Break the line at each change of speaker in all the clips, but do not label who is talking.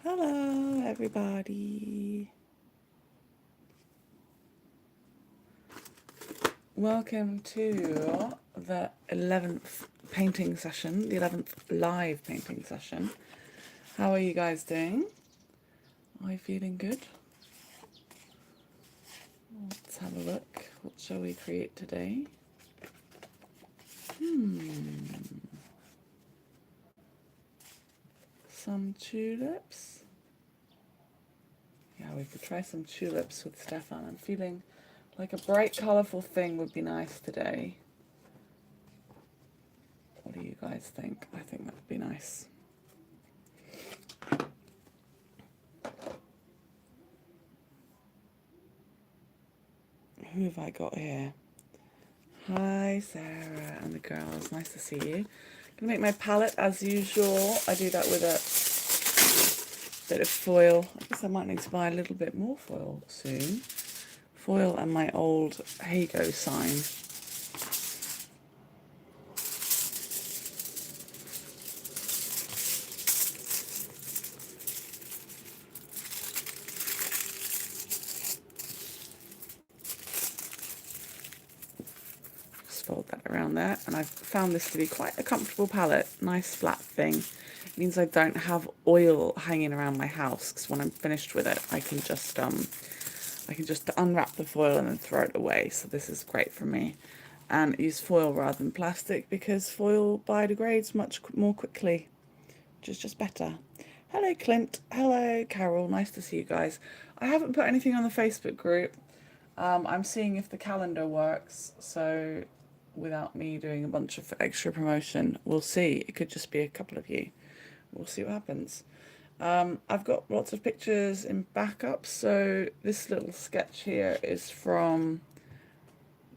Hello, everybody. Welcome to the 11th painting session, the 11th live painting session. How are you guys doing? Are you feeling good? Let's have a look. What shall we create today? Some tulips. Yeah, we could try some tulips with Stefan. I'm feeling like a bright, colourful thing would be nice today. What do you guys think? I think that would be nice. Who have I got here? Hi, Sarah and the girls. Nice to see you. Gonna make my palette as usual. I do that with a bit of foil. I guess I might need to buy a little bit more foil soon. Foil and my old Heygo sign. Just fold that around there. And I've found this to be quite a comfortable palette. Nice flat thing. It means I don't have oil hanging around my house, because when I'm finished with it, I can just unwrap the foil and then throw it away. So this is great for me. And use foil rather than plastic, because foil biodegrades much more quickly, which is just better. Hello, Clint. Hello, Carol. Nice to see you guys. I haven't put anything on the Facebook group. I'm seeing if the calendar works. So without me doing a bunch of extra promotion, we'll see. It could just be a couple of you. We'll see what happens. I've got lots of pictures in backup. So this little sketch here is from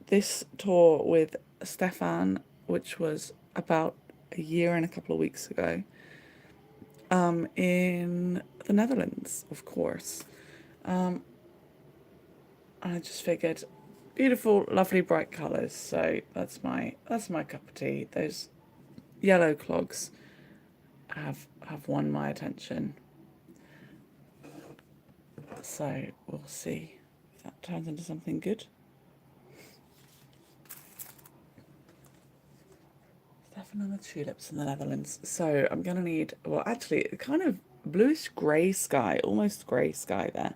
this tour with Stefan, which was about a year and a couple of weeks ago, in the Netherlands, of course. I just figured, beautiful, lovely, bright colours. So that's my cup of tea. Those yellow clogs have won my attention. So we'll see if that turns into something good. Stefan and the tulips in the Netherlands. So I'm going to need, well, actually, kind of bluish grey sky, almost grey sky there.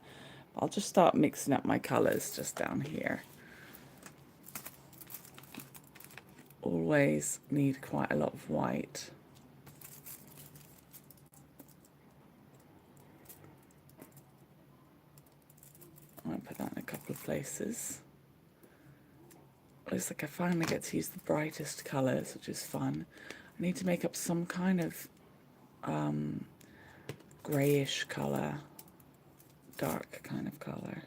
I'll just start mixing up my colours just down here. Always need quite a lot of white. I'll put that in a couple of places. Looks like I finally get to use the brightest colours, which is fun. I need to make up some kind of greyish colour, dark kind of colour.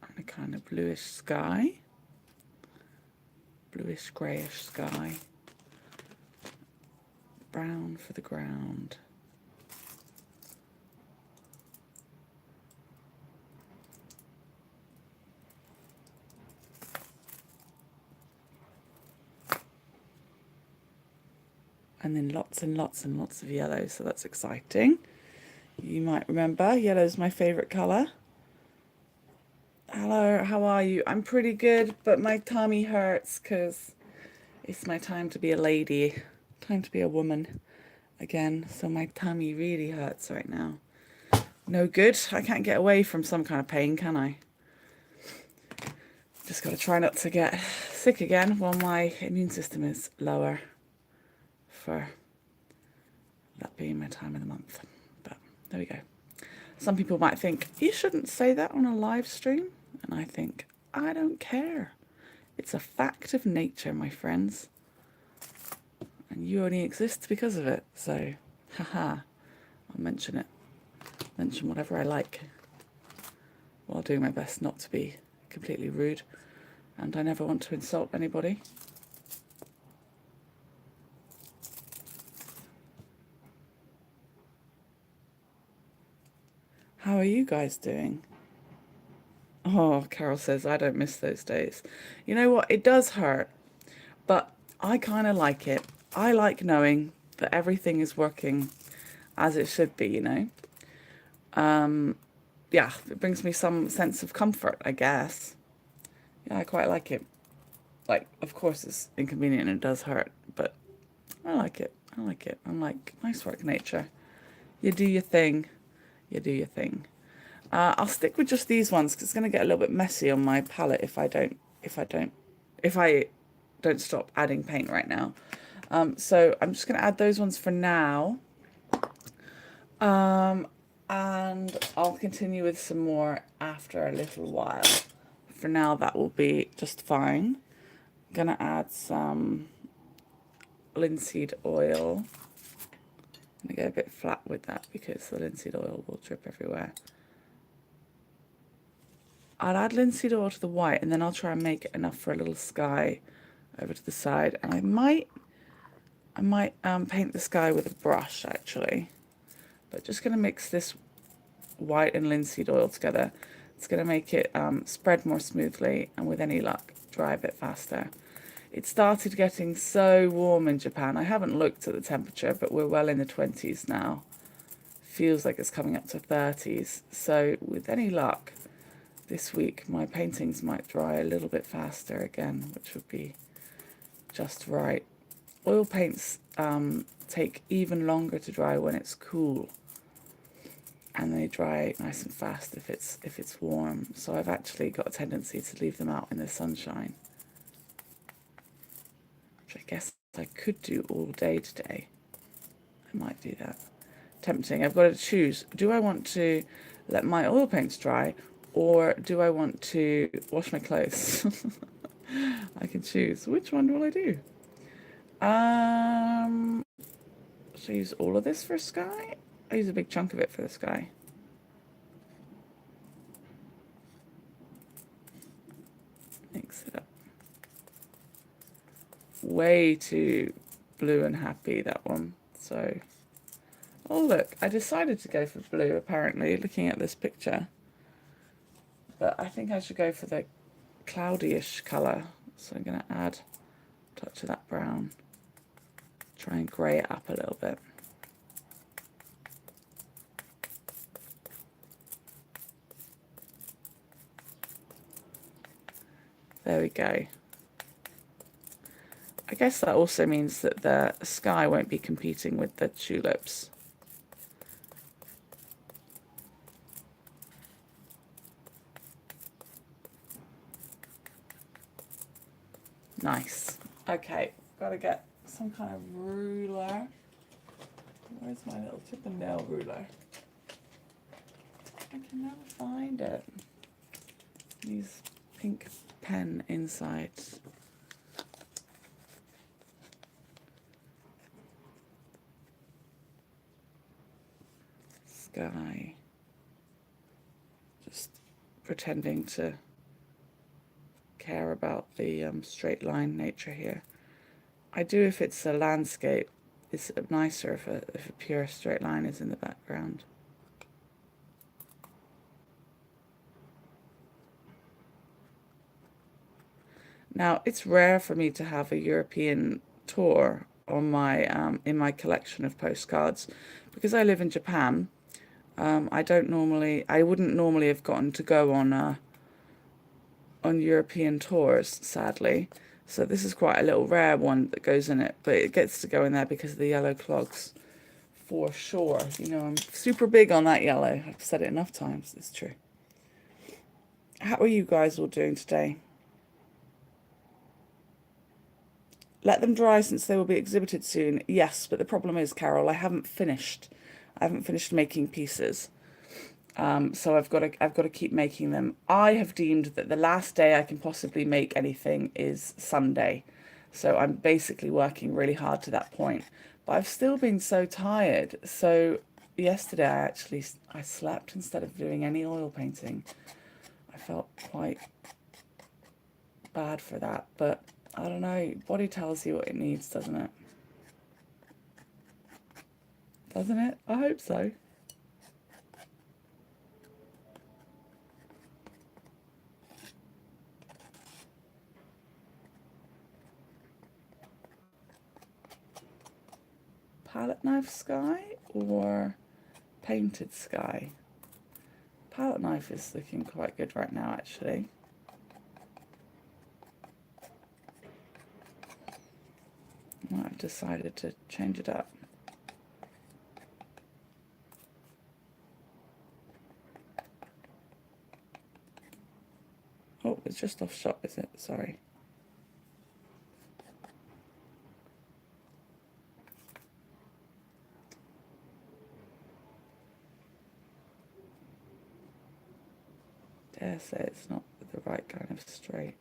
And a kind of bluish sky, bluish greyish sky. Brown for the ground. And then lots and lots and lots of yellow, so that's exciting. You might remember, yellow is my favourite colour. Hello, how are you? I'm pretty good, but my tummy hurts because it's my time to be a lady, time to be a woman again, so my tummy really hurts right now. No good. I can't get away from some kind of pain, can I? Just got to try not to get sick again while my immune system is lower, for that being my time of the month. But there we go. Some people might think, you shouldn't say that on a live stream. And I think, I don't care. It's a fact of nature, my friends. And you only exist because of it. So, haha, I'll mention it. Mention whatever I like, while doing my best not to be completely rude. And I never want to insult anybody. How are you guys doing? Oh, Carol says, I don't miss those days. You know what? It does hurt, but I kind of like it. I like knowing that everything is working as it should be, you know? Yeah, it brings me some sense of comfort, I guess. Yeah, I quite like it. Like, of course, it's inconvenient and it does hurt, but I like it. I like it. I'm like, nice work, nature. You do your thing. You do your thing. I'll stick with just these ones because it's going to get a little bit messy on my palette if I don't stop adding paint right now. So I'm just going to add those ones for now. And I'll continue with some more after a little while. For now, that will be just fine. I'm going to add some linseed oil. I'm going to go a bit flat with that because the linseed oil will drip everywhere. I'll add linseed oil to the white and then I'll try and make it enough for a little sky over to the side. And I might paint the sky with a brush actually. But just going to mix this white and linseed oil together. It's going to make it spread more smoothly and with any luck dry a bit faster. It started getting so warm in Japan. I haven't looked at the temperature, but we're well in the 20s now. Feels like it's coming up to 30s. So with any luck, this week my paintings might dry a little bit faster again, which would be just right. Oil paints take even longer to dry when it's cool, and they dry nice and fast if it's warm. So I've actually got a tendency to leave them out in the sunshine, which I guess I could do all day today. I might do that. Tempting. I've got to choose. Do I want to let my oil paints dry, or do I want to wash my clothes? I can choose. Which one will I do? Should I use all of this for sky? I use a big chunk of it for the sky. Mix it up. Way too blue and happy, that one. So, oh look, I decided to go for blue apparently, looking at this picture. But I think I should go for the cloudy-ish colour. So I'm going to add a touch of that brown. Try and grey it up a little bit. There we go. I guess that also means that the sky won't be competing with the tulips. Nice. Okay, got to get some kind of ruler. Where's my little tip and nail ruler? I can never find it. Use pink pen inside. Sky. Just pretending to care about the straight line nature here. I do if it's a landscape. It's nicer if a pure straight line is in the background. Now, it's rare for me to have a European tour on my in my collection of postcards because I live in Japan. I wouldn't normally have gotten to go on European tours, sadly. So this is quite a little rare one that goes in it, but it gets to go in there because of the yellow clogs, for sure. You know, I'm super big on that yellow. I've said it enough times. It's true. How are you guys all doing today? Let them dry since they will be exhibited soon. Yes, but the problem is, Carol, I haven't finished. I haven't finished making pieces. So I've got to keep making them. I have deemed that the last day I can possibly make anything is Sunday. So I'm basically working really hard to that point. But I've still been so tired. So yesterday I slept instead of doing any oil painting. I felt quite bad for that, but I don't know. Body tells you what it needs, doesn't it? Doesn't it? I hope so. palette knife sky or painted sky? Palette knife is looking quite good right now, actually. I've decided to change it up. Oh, it's just off shot, is it? Sorry. Dare say it's not the right kind of straight.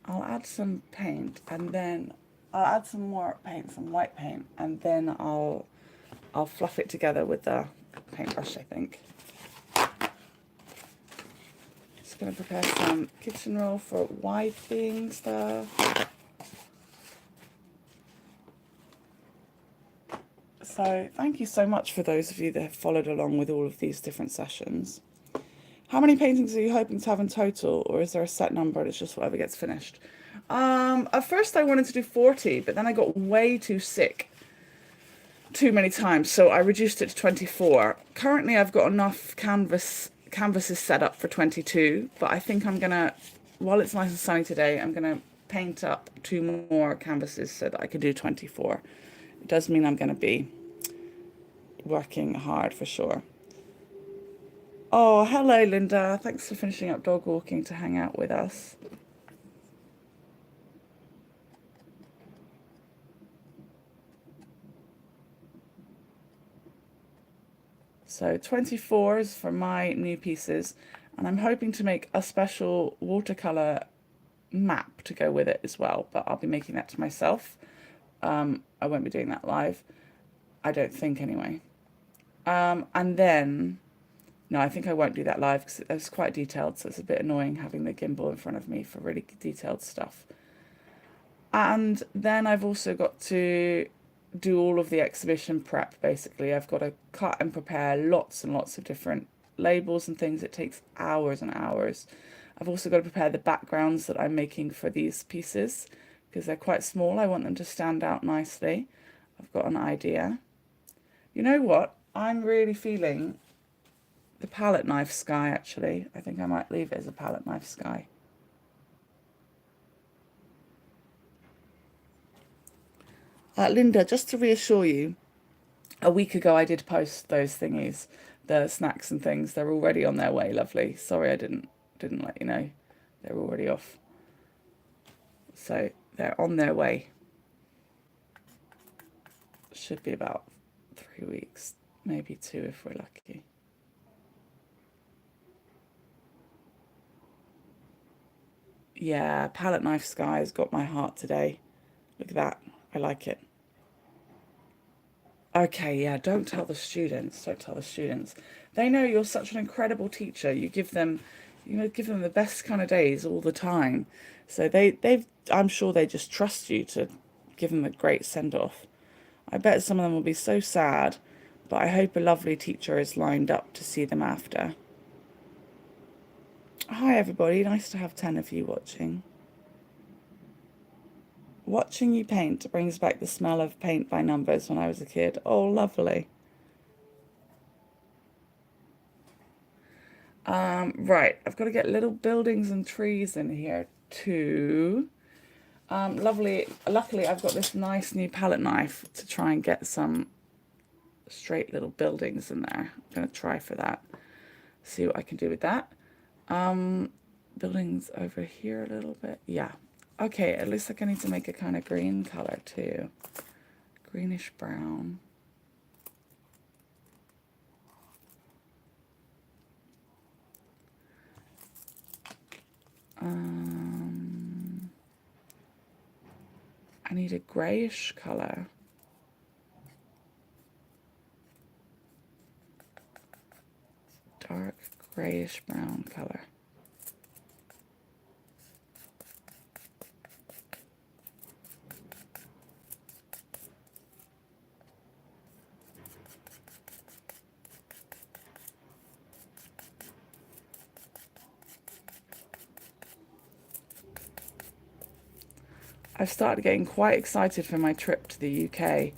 I'll add some paint, and then I'll add some more paint, some white paint, and then I'll fluff it together with the paintbrush, I think. Just going to prepare some kitchen roll for wiping stuff. So thank you so much for those of you that have followed along with all of these different sessions. How many paintings are you hoping to have in total, or is there a set number and it's just whatever gets finished? At first I wanted to do 40, but then I got way too sick too many times, so I reduced it to 24. Currently I've got enough canvases set up for 22, but I think I'm gonna, while it's nice and sunny today, I'm gonna paint up 2 more canvases so that I can do 24. It does mean I'm gonna be working hard for sure. Oh, hello, Linda. Thanks for finishing up dog walking to hang out with us. So 24 is for my new pieces, and I'm hoping to make a special watercolor map to go with it as well, but I'll be making that to myself. I won't be doing that live. I don't think anyway. And then... No, I think I won't do that live because it's quite detailed, so it's a bit annoying having the gimbal in front of me for really detailed stuff. And then I've also got to do all of the exhibition prep, basically. I've got to cut and prepare lots and lots of different labels and things. It takes hours and hours. I've also got to prepare the backgrounds that I'm making for these pieces because they're quite small. I want them to stand out nicely. I've got an idea. You know what? I'm really feeling the palette knife sky, actually. I think I might leave it as a palette knife sky. Linda, just to reassure you, a week ago I did post those thingies, the snacks and things. They're already on their way, lovely. Sorry I didn't let you know. They're already off. So they're on their way. Should be about 3 weeks, maybe 2 if we're lucky. Yeah, palette knife sky has got my heart today. Look at that. I like it. Okay, yeah, don't tell the students. Don't tell the students. They know you're such an incredible teacher. You give them, give them the best kind of days all the time. So I'm sure they just trust you to give them a great send-off. I bet some of them will be so sad, but I hope a lovely teacher is lined up to see them after. Hi everybody, nice to have 10 of you watching. Watching you paint brings back the smell of paint by numbers when I was a kid. Oh, lovely. Right, I've got to get little buildings and trees in here too. Luckily I've got this nice new palette knife to try and get some straight little buildings in there. I'm going to try for that. See what I can do with that. Buildings over here a little bit. Yeah. Okay, it looks like I need to make a kind of green color too. Greenish brown. I need a greyish colour. Dark greyish brown colour. I've started getting quite excited for my trip to the UK,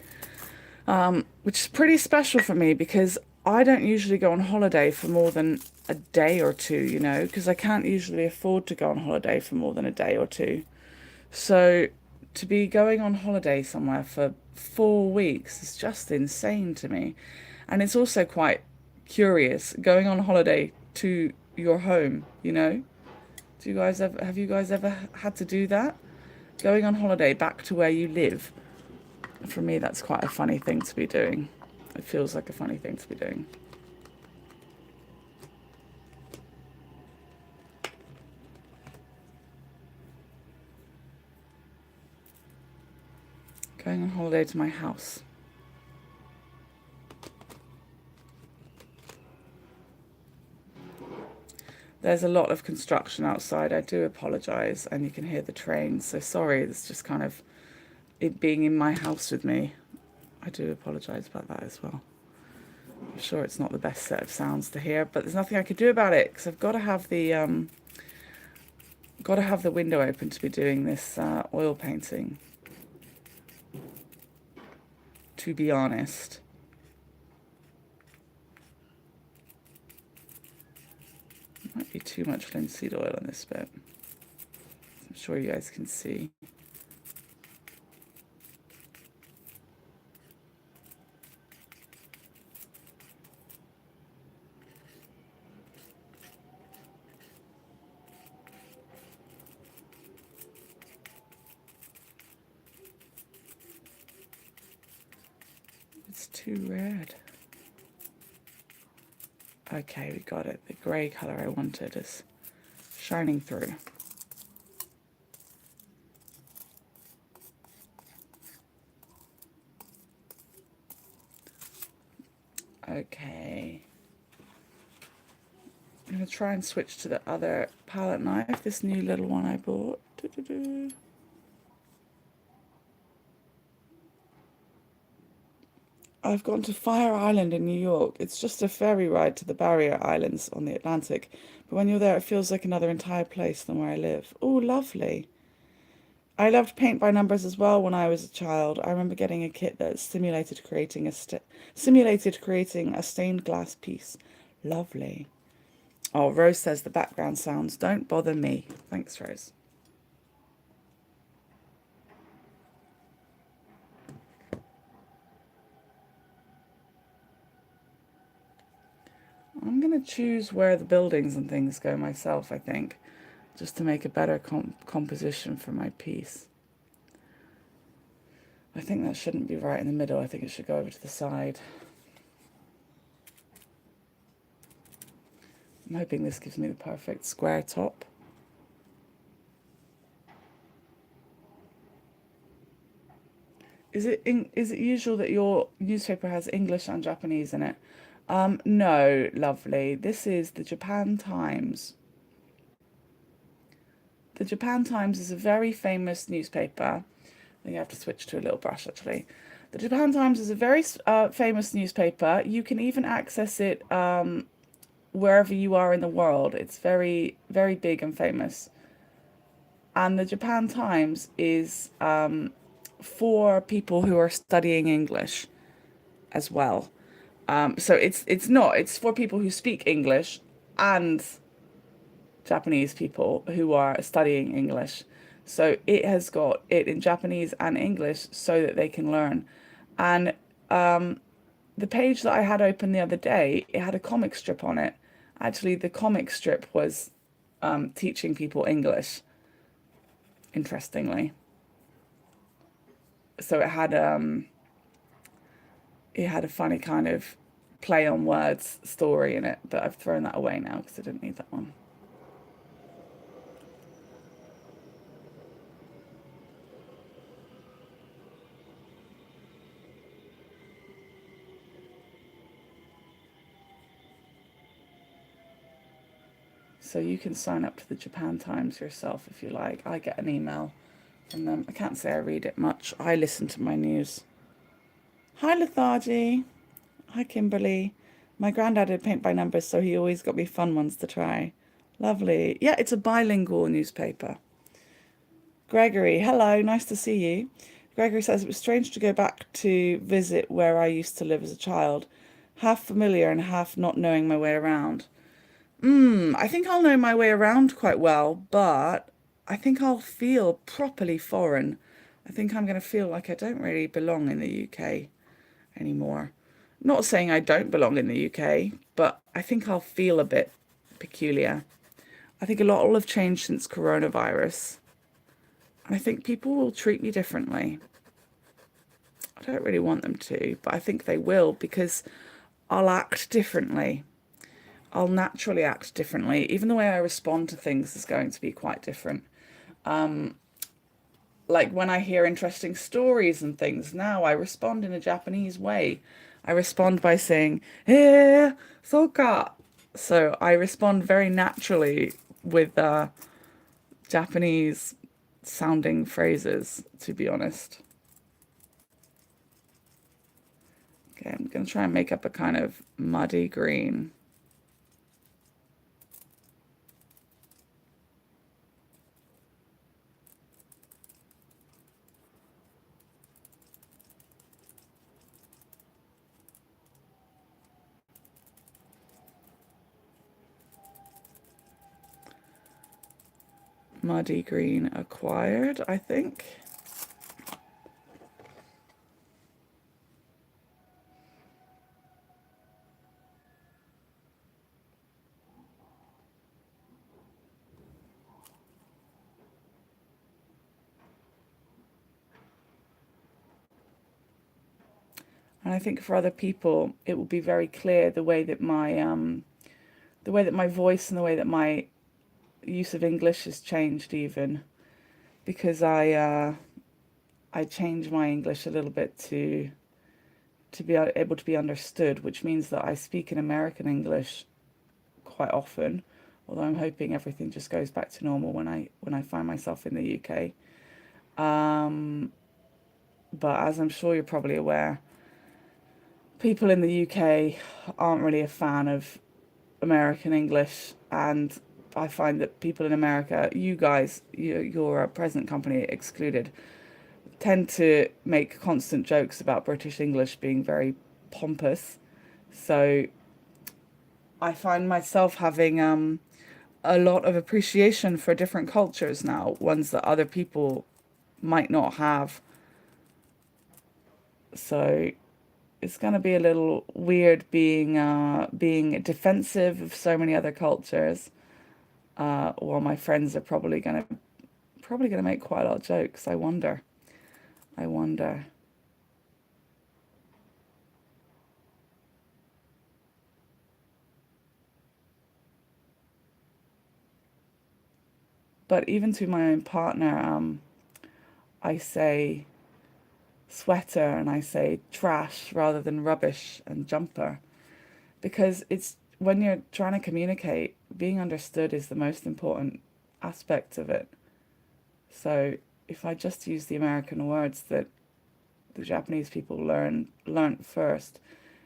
which is pretty special for me because I don't usually go on holiday for more than a day or two, you know, because I can't usually afford to go on holiday for more than a day or two. So to be going on holiday somewhere for 4 weeks is just insane to me. And it's also quite curious going on holiday to your home, you know? Have you guys ever had to do that? Going on holiday back to where you live. For me, that's quite a funny thing to be doing. It feels like a funny thing to be doing. Going on holiday to my house. There's a lot of construction outside. I do apologise, and you can hear the train. So sorry, it's just kind of it being in my house with me. I do apologise about that as well. I'm sure it's not the best set of sounds to hear, but there's nothing I could do about it because I've got to have the window open to be doing this oil painting. To be honest. Might be too much linseed oil on this bit. I'm sure you guys can see. It's too red. Okay, we got it. The grey colour I wanted is shining through. Okay. I'm going to try and switch to the other palette knife, this new little one I bought. I've gone to Fire Island in New York. It's just a ferry ride to the Barrier Islands on the Atlantic. But when you're there, it feels like another entire place than where I live. Oh, lovely. I loved paint by numbers as well when I was a child. I remember getting a kit that simulated creating a stained glass piece. Lovely. Oh, Rose says the background sounds don't bother me. Thanks, Rose. I'm going to choose where the buildings and things go myself, I think, just to make a better composition for my piece. I think that shouldn't be right in the middle. I think it should go over to the side. I'm hoping this gives me the perfect square top. Is it usual that your newspaper has English and Japanese in it? No, lovely. This is the Japan Times. The Japan Times is a very famous newspaper. I think I have to switch to a little brush, actually. The Japan Times is a very famous newspaper. You can even access it wherever you are in the world. It's very, very big and famous. And the Japan Times is for people who are studying English as well. So it's for people who speak English and Japanese people who are studying English. So it has got it in Japanese and English so that they can learn. And the page that I had open the other day, it had a comic strip on it. Actually, the comic strip was teaching people English, interestingly. So it had a funny kind of play on words story in it, but I've thrown that away now because I didn't need that one. So you can sign up to the Japan Times yourself if you like. I get an email from them. I can't say I read it much. I listen to my news. Hi, Lethargy. Hi, Kimberly. My granddad did paint by numbers, so he always got me fun ones to try. Lovely. Yeah, it's a bilingual newspaper. Gregory, hello. Nice to see you. Gregory says it was strange to go back to visit where I used to live as a child. Half familiar and half not knowing my way around. I think I'll know my way around quite well, but I think I'll feel properly foreign. I think I'm going to feel like I don't really belong in the UK anymore. Not saying I don't belong in the UK, but I think I'll feel a bit peculiar. I think a lot will have changed since coronavirus. And I think people will treat me differently. I don't really want them to, but I think they will because I'll act differently. I'll naturally act differently. Even the way I respond to things is going to be quite different. Like when I hear interesting stories and things, now I respond in a Japanese way. I respond by saying, "Eh, soka." So I respond very naturally with Japanese sounding phrases, to be honest. Okay, I'm going to try and make up a kind of muddy green. Muddy green acquired, I think. And I think for other people, it will be very clear the way that my voice and the way that my use of English has changed, even because I change my English a little bit to be able to be understood, which means that I speak in American English quite often. Although I'm hoping everything just goes back to normal when I find myself in the UK. But as I'm sure you're probably aware, people in the UK aren't really a fan of American English, and I find that people in America, you guys, your present company excluded, tend to make constant jokes about British English being very pompous. So I find myself having a lot of appreciation for different cultures now, ones that other people might not have. So it's going to be a little weird being defensive of so many other cultures, while my friends are probably gonna make quite a lot of jokes. I wonder. I wonder. But even to my own partner, I say sweater and I say trash rather than rubbish and jumper, because it's when you're trying to communicate, being understood is the most important aspect of it. So if I just use the American words that the Japanese people learned first,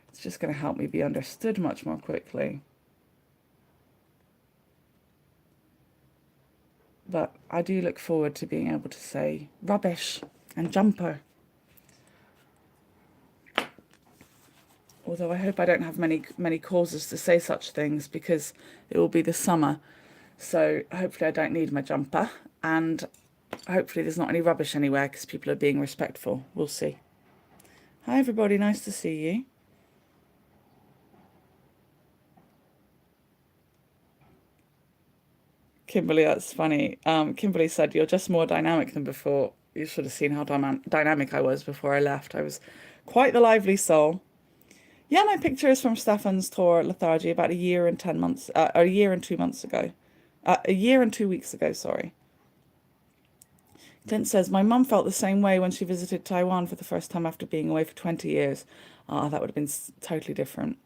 it's just going to help me be understood much more quickly. But I do look forward to being able to say rubbish and jumper. Although I hope I don't have many causes to say such things because it will be the summer. So hopefully I don't need my jumper, and hopefully there's not any rubbish anywhere because people are being respectful. We'll see. Hi everybody, nice to see you. Kimberly, that's funny. Kimberly said, "You're just more dynamic than before." You should have seen how dynamic I was before I left. I was quite the lively soul. Yeah, my picture is from Stefan's tour lethargy about a year and 10 months, a year and 2 months ago. A year and 2 weeks ago, sorry. Clint says, my mum felt the same way when she visited Taiwan for the first time after being away for 20 years. Ah, that would have been totally different.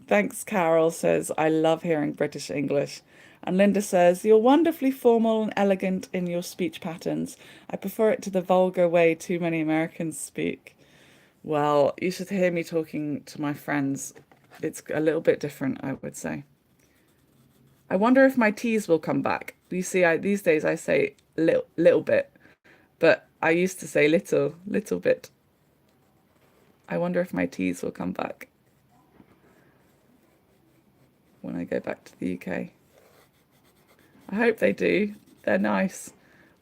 Thanks, Carol says, I love hearing British English. And Linda says, "You're wonderfully formal and elegant in your speech patterns. I prefer it to the vulgar way too many Americans speak." Well, you should hear me talking to my friends. It's a little bit different, I would say. I wonder if my T's will come back. You see, these days I say little bit, but I used to say little bit. I wonder if my T's will come back when I go back to the UK. I hope they do. They're nice.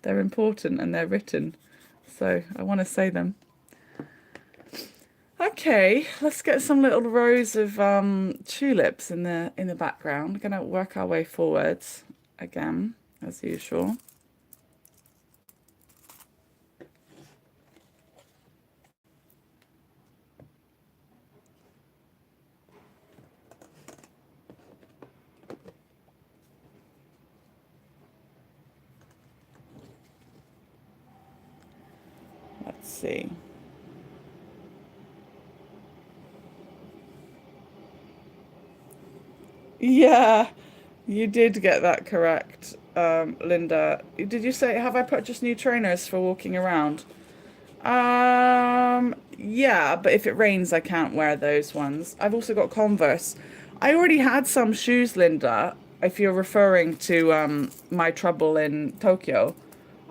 They're important and they're written. So I want to say them. Okay, let's get some little rows of tulips in the background. We're gonna work our way forwards again, as usual. Let's see. Yeah, you did get that correct, Linda. Did you say, have I purchased new trainers for walking around? Yeah, but if it rains, I can't wear those ones. I've also got Converse. I already had some shoes, Linda, if you're referring to my trouble in Tokyo.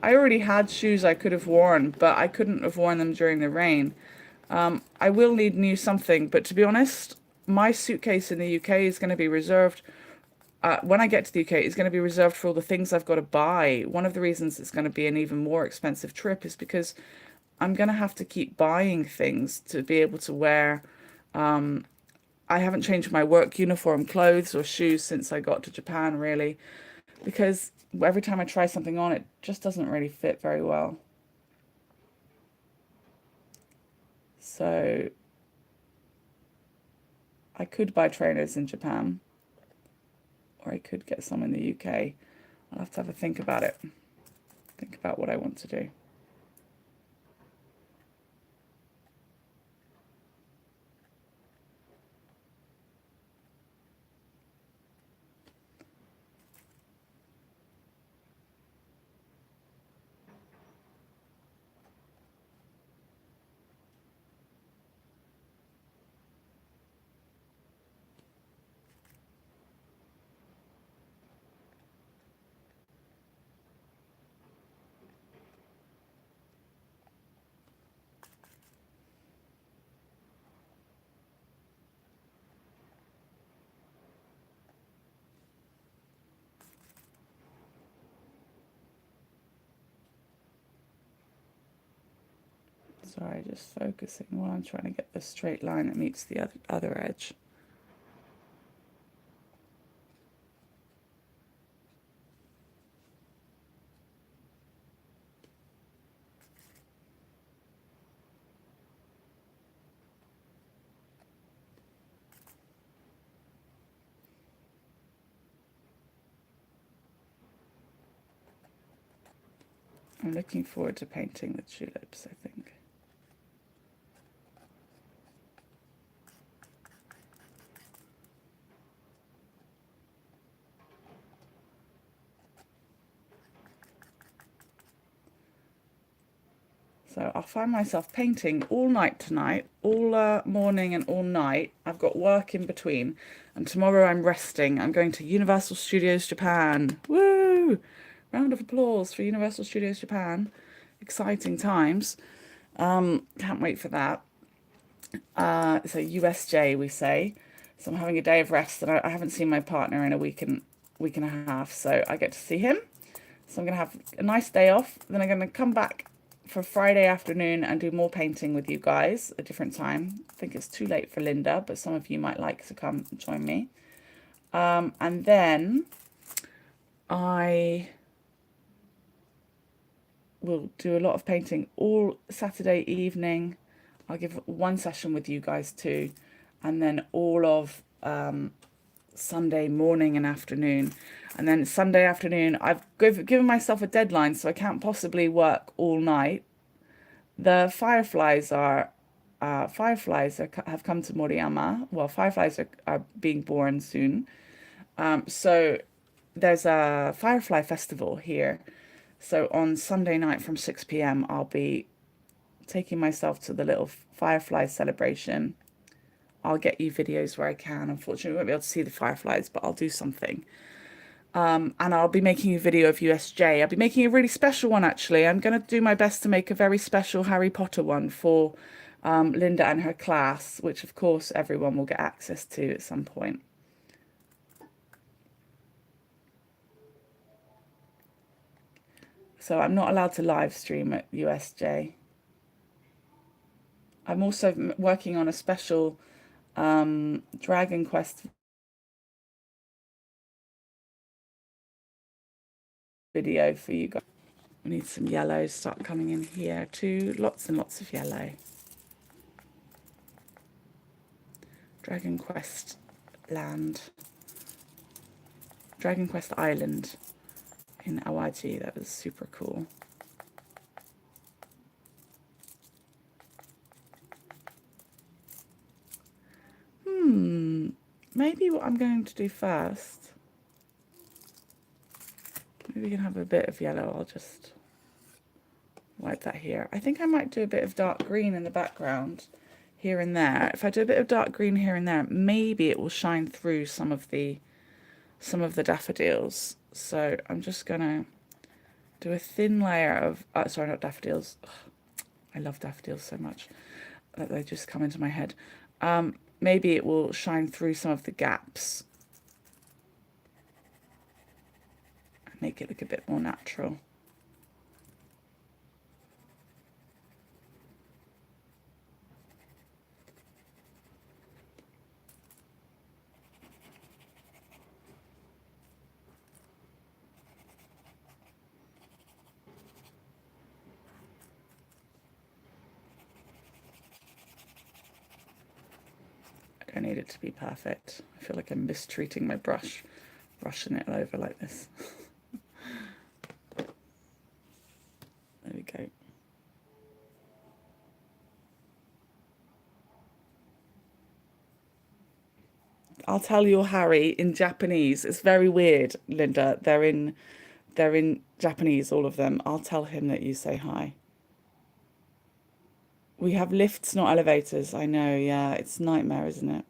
I already had shoes I could have worn, but I couldn't have worn them during the rain. I will need new something, but to be honest, my suitcase in the UK is going to be reserved. When I get to the UK, it's going to be reserved for all the things I've got to buy. One of the reasons it's going to be an even more expensive trip is because I'm going to have to keep buying things to be able to wear. I haven't changed my work uniform clothes or shoes since I got to Japan, really, because every time I try something on, it just doesn't really fit very well. So I could buy trainers in Japan, or I could get some in the UK. I'll have a think about it. Think about what I want to do. Sorry, just focusing while I'm trying to get the straight line that meets the other edge. I'm looking forward to painting the tulips, I think. So I'll find myself painting all night tonight, all morning and all night. I've got work in between, and tomorrow I'm resting. I'm going to Universal Studios Japan. Woo! Round of applause for Universal Studios Japan. Exciting times. Can't wait for that. So USJ we say. So I'm having a day of rest, and I haven't seen my partner in a week and a half, so I get to see him. So I'm gonna have a nice day off. Then I'm gonna come back for Friday afternoon and do more painting with you guys at a different time. I think it's too late for Linda, but some of you might like to come and join me. And then I will do a lot of painting all Saturday evening. I'll give one session with you guys too, and then all of Sunday morning and afternoon. And then Sunday afternoon, I've given myself a deadline, so I can't possibly work all night. The fireflies have come to Moriyama. Well, fireflies are being born soon. So there's a Firefly Festival here. So on Sunday night from 6 p.m. I'll be taking myself to the little Firefly celebration. I'll get you videos where I can. Unfortunately, we won't be able to see the fireflies, but I'll do something. And I'll be making a video of USJ. I'll be making a really special one, actually. I'm going to do my best to make a very special Harry Potter one for Linda and her class, which, of course, everyone will get access to at some point. So I'm not allowed to live stream at USJ. I'm also working on a special Dragon Quest video for you guys. We need some yellows start coming in here too. Lots and lots of yellow. Dragon Quest land. Dragon Quest Island in Awaji. That was super cool. Maybe what I'm going to do first, maybe we can have a bit of yellow. I'll just wipe that here. I think I might do a bit of dark green in the background here and there. If I do a bit of dark green here and there, maybe it will shine through some of the daffodils. So I'm just gonna do a thin layer of sorry, not daffodils. Ugh, I love daffodils so much that they just come into my head. Maybe it will shine through some of the gaps and make it look a bit more natural. I need it to be perfect. I feel like I'm mistreating my brush, brushing it over like this. There we go. I'll tell your Harry in Japanese. It's very weird, Linda. They're in Japanese, all of them. I'll tell him that you say hi. We have lifts, not elevators. I know, yeah. It's a nightmare, isn't it?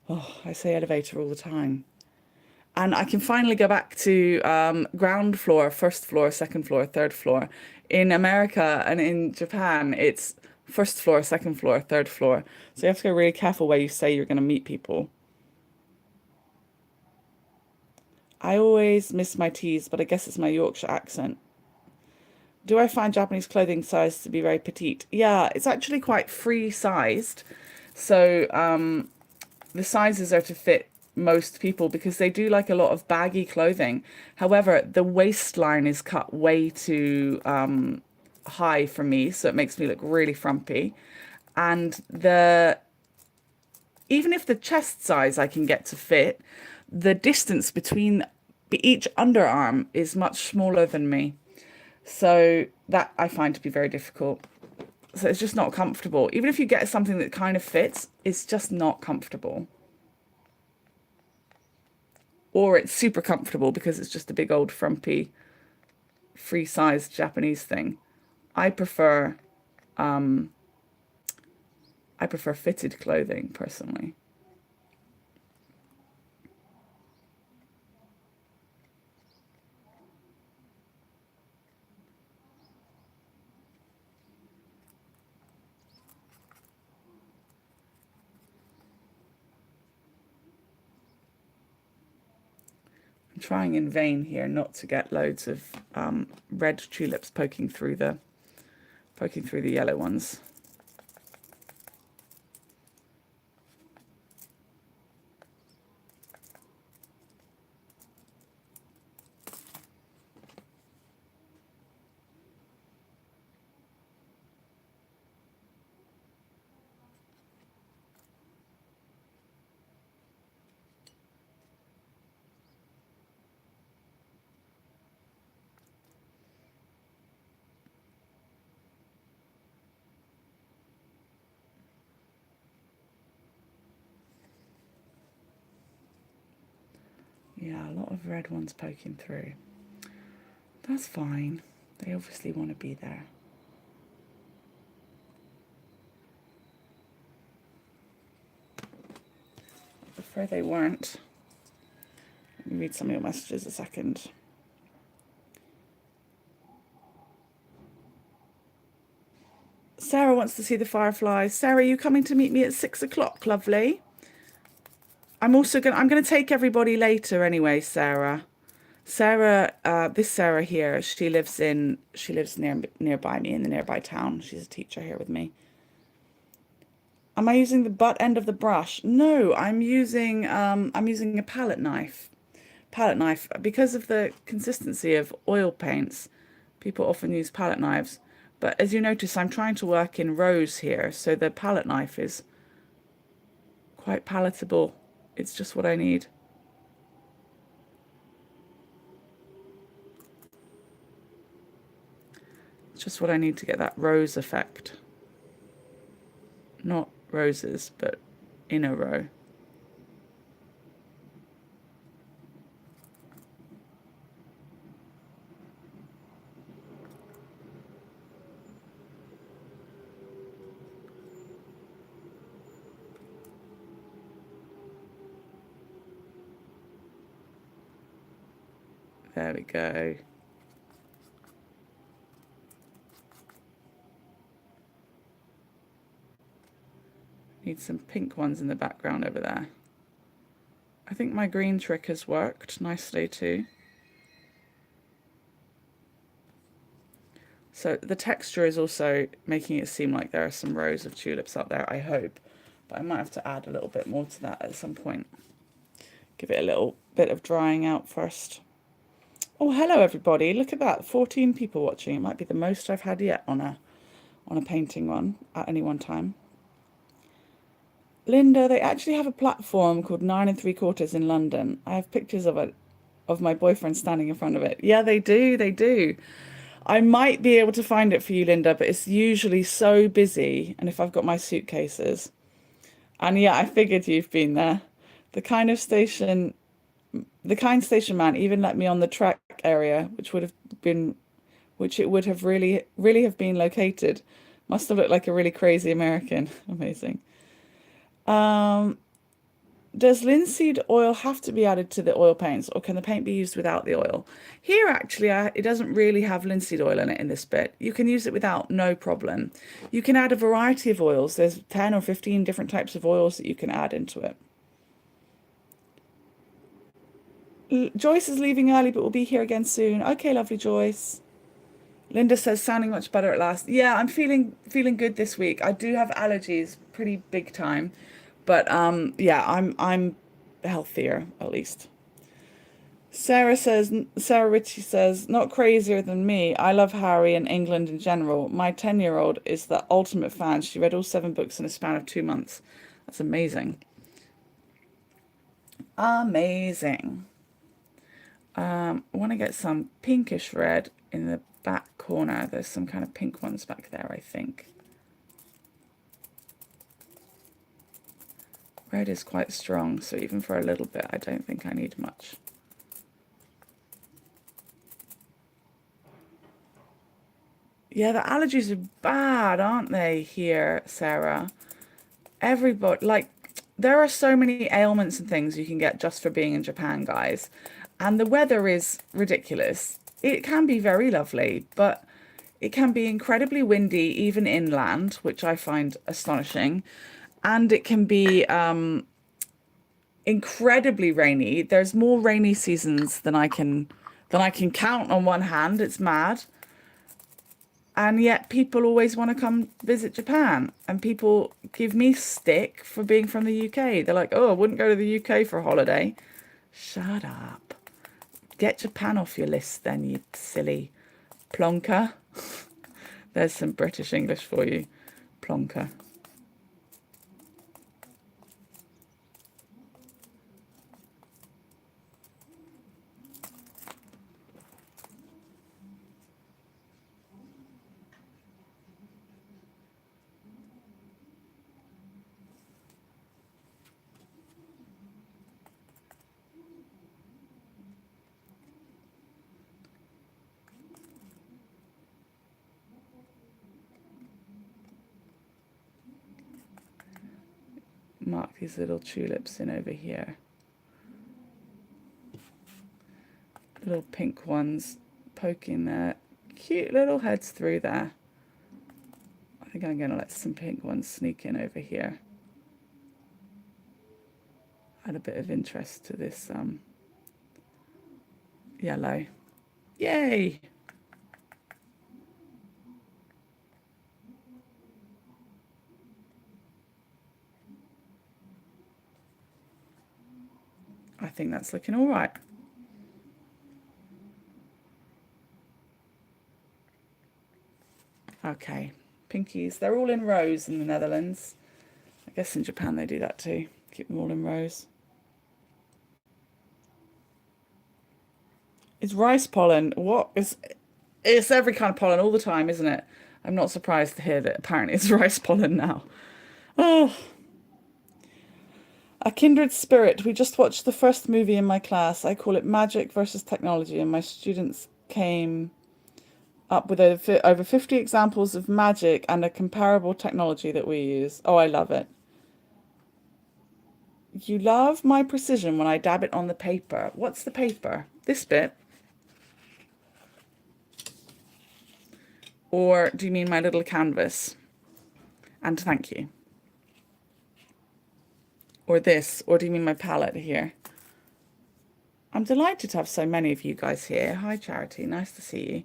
Oh, I say elevator all the time. And I can finally go back to ground floor, first floor, second floor, third floor. In America and in Japan, it's first floor, second floor, third floor. So you have to go really careful where you say you're going to meet people. I always miss my T's, but I guess it's my Yorkshire accent. Do I find Japanese clothing size to be very petite? Yeah, it's actually quite free-sized. So the sizes are to fit most people because they do like a lot of baggy clothing. However, the waistline is cut way too high for me, so it makes me look really frumpy. And even if the chest size I can get to fit, the distance between each underarm is much smaller than me. So that I find to be very difficult. So it's just not comfortable. Even if you get something that kind of fits, it's just not comfortable. Or it's super comfortable because it's just a big old frumpy, free-sized Japanese thing. I prefer fitted clothing personally. I'm trying in vain here not to get loads of red tulips poking through the yellow ones. Yeah, a lot of red ones poking through. That's fine. They obviously want to be there. I prefer they weren't. Let me read some of your messages a second. Sarah wants to see the fireflies. Sarah, are you coming to meet me at 6 o'clock, lovely? I'm going to take everybody later anyway, Sarah. Sarah, this Sarah here, she lives nearby me in the nearby town. She's a teacher here with me. Am I using the butt end of the brush? No, I'm using a palette knife. Palette knife, because of the consistency of oil paints, people often use palette knives. But as you notice, I'm trying to work in rows here, so the palette knife is quite palatable. It's just what I need. It's just what I need to get that rose effect. Not roses, but in a row. There we go. Need some pink ones in the background over there. I think my green trick has worked nicely too. So the texture is also making it seem like there are some rows of tulips up there, I hope. But I might have to add a little bit more to that at some point. Give it a little bit of drying out first. Oh, hello everybody. Look at that. 14 people watching. It might be the most I've had yet on a painting one at any one time. Linda, they actually have a platform called 9 3/4 in London. I have pictures of it, of my boyfriend standing in front of it. Yeah, they do. They do. I might be able to find it for you, Linda, but it's usually so busy. And if I've got my suitcases. And yeah, I figured you've been there. The kind station man even let me on the track area, which it would have really have been located. Must have looked like a really crazy American. Amazing. Does linseed oil have to be added to the oil paints, or can the paint be used without the oil? Here, actually, it doesn't really have linseed oil in it in this bit. You can use it without, no problem. You can add a variety of oils. There's 10 or 15 different types of oils that you can add into it. Joyce is leaving early, but will be here again soon. Okay, lovely Joyce. Linda says, sounding much better at last. Yeah, I'm feeling good this week. I do have allergies, pretty big time. But yeah, I'm healthier at least. Sarah Ritchie says, not crazier than me. I love Harry and England in general. My 10-year-old is the ultimate fan. She read all 7 books in a span of 2 months. That's amazing. Amazing. I want to get some pinkish red in the back corner. There's some kind of pink ones back there, I think. Red is quite strong, so even for a little bit, I don't think I need much. Yeah, the allergies are bad, aren't they, here, Sarah? Everybody, like, there are so many ailments and things you can get just for being in Japan, guys. And the weather is ridiculous. It can be very lovely, but it can be incredibly windy, even inland, which I find astonishing. And it can be incredibly rainy. There's more rainy seasons than I can count on one hand. It's mad. And yet people always want to come visit Japan, and people give me stick for being from the UK. They're like, oh, I wouldn't go to the UK for a holiday. Shut up. Get Japan off your list then, you silly plonker. There's some British English for you. Plonker. mark these little tulips in over here. Little pink ones poking their cute little heads through there. I think I'm going to let some pink ones sneak in over here. Add a bit of interest to this yellow. Yay! I think that's looking all right. Okay, pinkies. They're all in rows in the Netherlands. I guess in Japan they do that too. Keep them all in rows. It's rice pollen. What is... It's every kind of pollen all the time, isn't it? I'm not surprised to hear that apparently it's rice pollen now. Oh, A Kindred Spirit. We just watched the first movie in my class. I call it Magic versus Technology, and my students came up with over 50 examples of magic and a comparable technology that we use. Oh, I love it. You love my precision when I dab it on the paper. What's the paper? This bit? Or do you mean my little canvas? And thank you. Or this? Or do you mean my palette here? I'm delighted to have so many of you guys here. Hi, Charity. Nice to see you.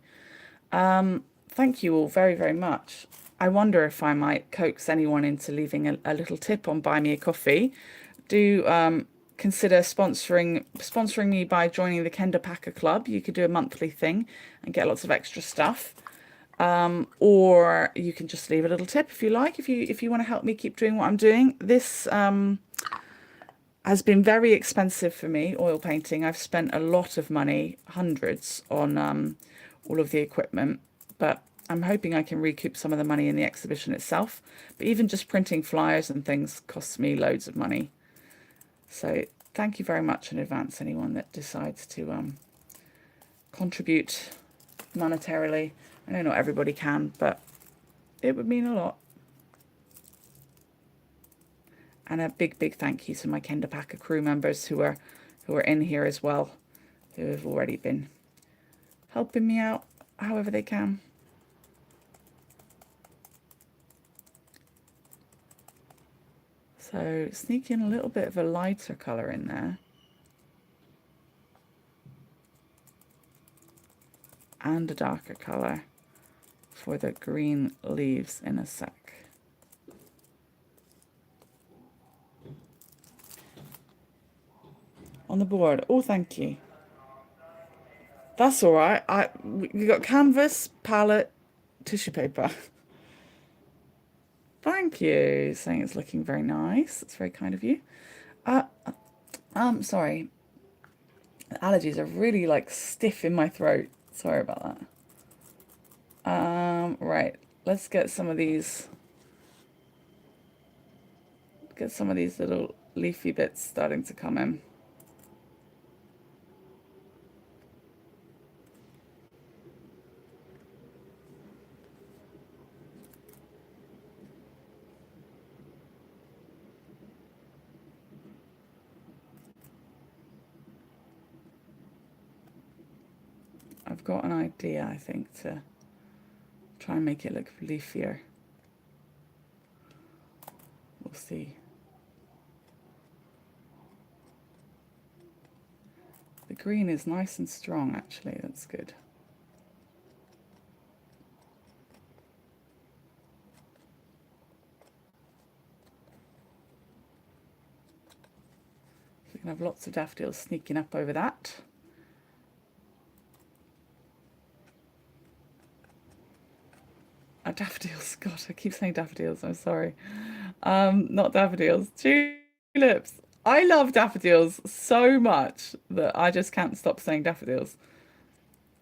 Thank you all very, very much. I wonder if I might coax anyone into leaving a little tip on Buy Me a Coffee. Do consider sponsoring me by joining the Kenda Packer Club. You could do a monthly thing and get lots of extra stuff. Or you can just leave a little tip if you like, if you want to help me keep doing what I'm doing. This has been very expensive for me, oil painting. I've spent a lot of money, hundreds, on all of the equipment, but I'm hoping I can recoup some of the money in the exhibition itself. But even just printing flyers and things costs me loads of money. So thank you very much in advance, anyone that decides to contribute monetarily. I know not everybody can, but it would mean a lot. And a big, big thank you to my Kenda Packer crew members who are in here as well, who have already been helping me out however they can. So sneak in a little bit of a lighter colour in there. And a darker colour for the green leaves in a sec. On the board. Oh, thank you. That's all right. We got canvas, palette, tissue paper. Thank you. Saying it's looking very nice. That's very kind of you. Sorry. The allergies are really like stiff in my throat. Sorry about that. Right. Let's get some of these. Get some of these little leafy bits starting to come in. I've got an idea, I think, to try and make it look leafier. We'll see. The green is nice and strong, actually. That's good. So we can have lots of daffodils sneaking up over that. Daffodils. God, I keep saying daffodils. I'm sorry. Not daffodils. Tulips. I love daffodils so much that I just can't stop saying daffodils.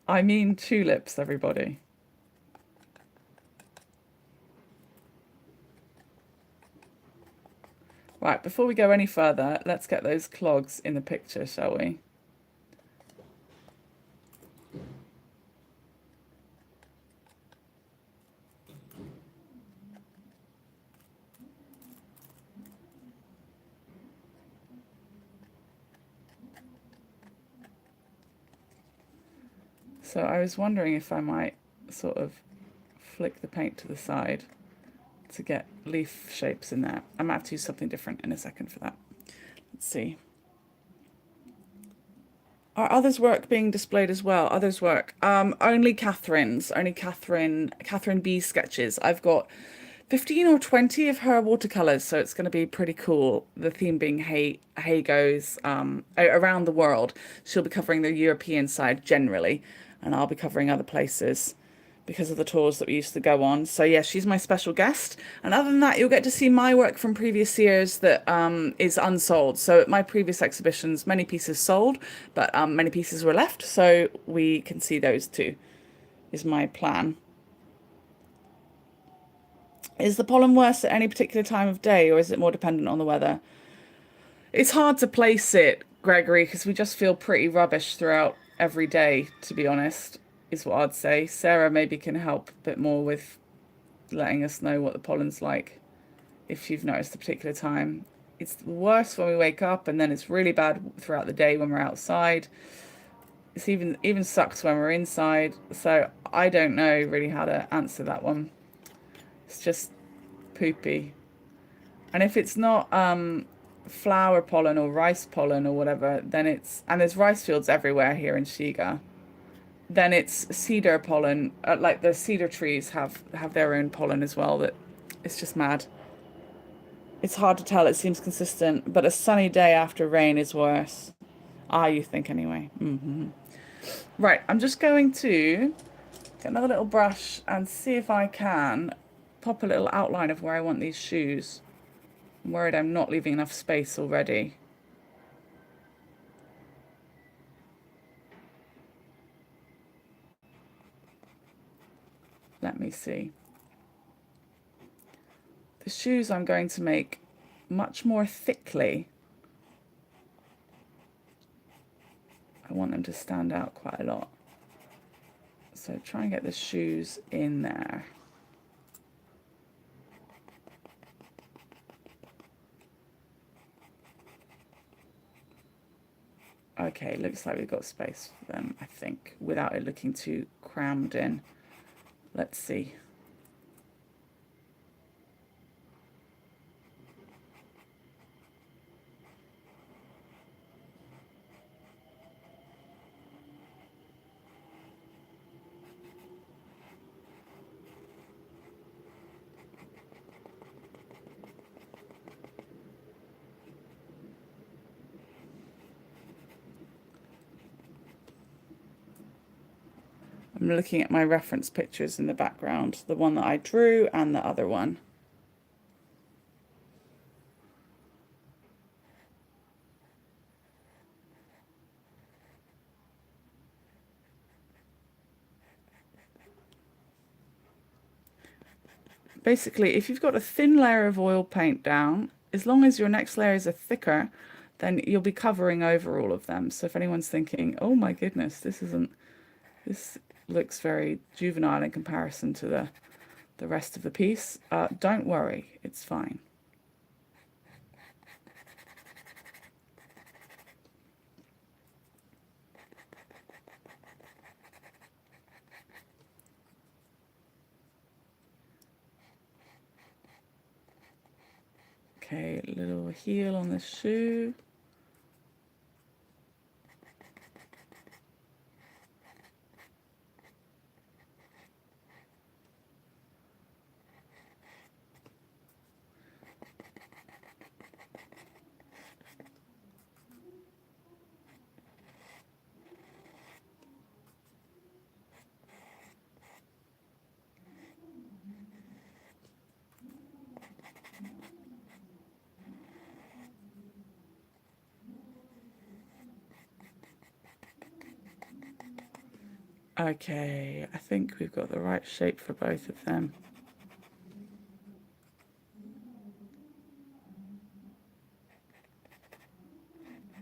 I mean tulips, everybody. Right, before we go any further, let's get those clogs in the picture, shall we? So I was wondering if I might sort of flick the paint to the side to get leaf shapes in there. I might have to use something different in a second for that. Let's see. Are others' work being displayed as well? Others' work. Only Catherine's. Only Catherine B's sketches. I've got 15 or 20 of her watercolors, so it's going to be pretty cool. The theme being Heygo's around the world. She'll be covering the European side generally, and I'll be covering other places because of the tours that we used to go on. So yeah, she's my special guest. And other than that, you'll get to see my work from previous years that is unsold. So at my previous exhibitions, many pieces sold, but many pieces were left. So we can see those too, is my plan. Is the pollen worse at any particular time of day, or is it more dependent on the weather? It's hard to place it, Gregory, because we just feel pretty rubbish throughout every day, to be honest, is what I'd say. Sarah maybe can help a bit more with letting us know what the pollen's like, if you've noticed a particular time. It's worse when we wake up, and then it's really bad throughout the day when we're outside. It's even sucks when we're inside. So I don't know really how to answer that one. It's just poopy. And if it's not flower pollen or rice pollen or whatever, then it's, and there's rice fields everywhere here in Shiga, then it's cedar pollen. Like the cedar trees have their own pollen as well. That it's just mad. It's hard to tell. It seems consistent, but a sunny day after rain is worse. Ah, you think anyway. Right, I'm just going to get another little brush and see if I can pop a little outline of where I want these shoes. I'm worried I'm not leaving enough space already. Let me see. The shoes I'm going to make much more thickly. I want them to stand out quite a lot. So try and get the shoes in there. Okay, looks like we've got space for them, I think, without it looking too crammed in. Let's see. I'm looking at my reference pictures in the background, the one that I drew and the other one. Basically, if you've got a thin layer of oil paint down, as long as your next layers are thicker, then you'll be covering over all of them. So if anyone's thinking, oh my goodness, this looks very juvenile in comparison to the rest of the piece, don't worry, it's fine. Okay, little heel on the shoe. Okay, I think we've got the right shape for both of them.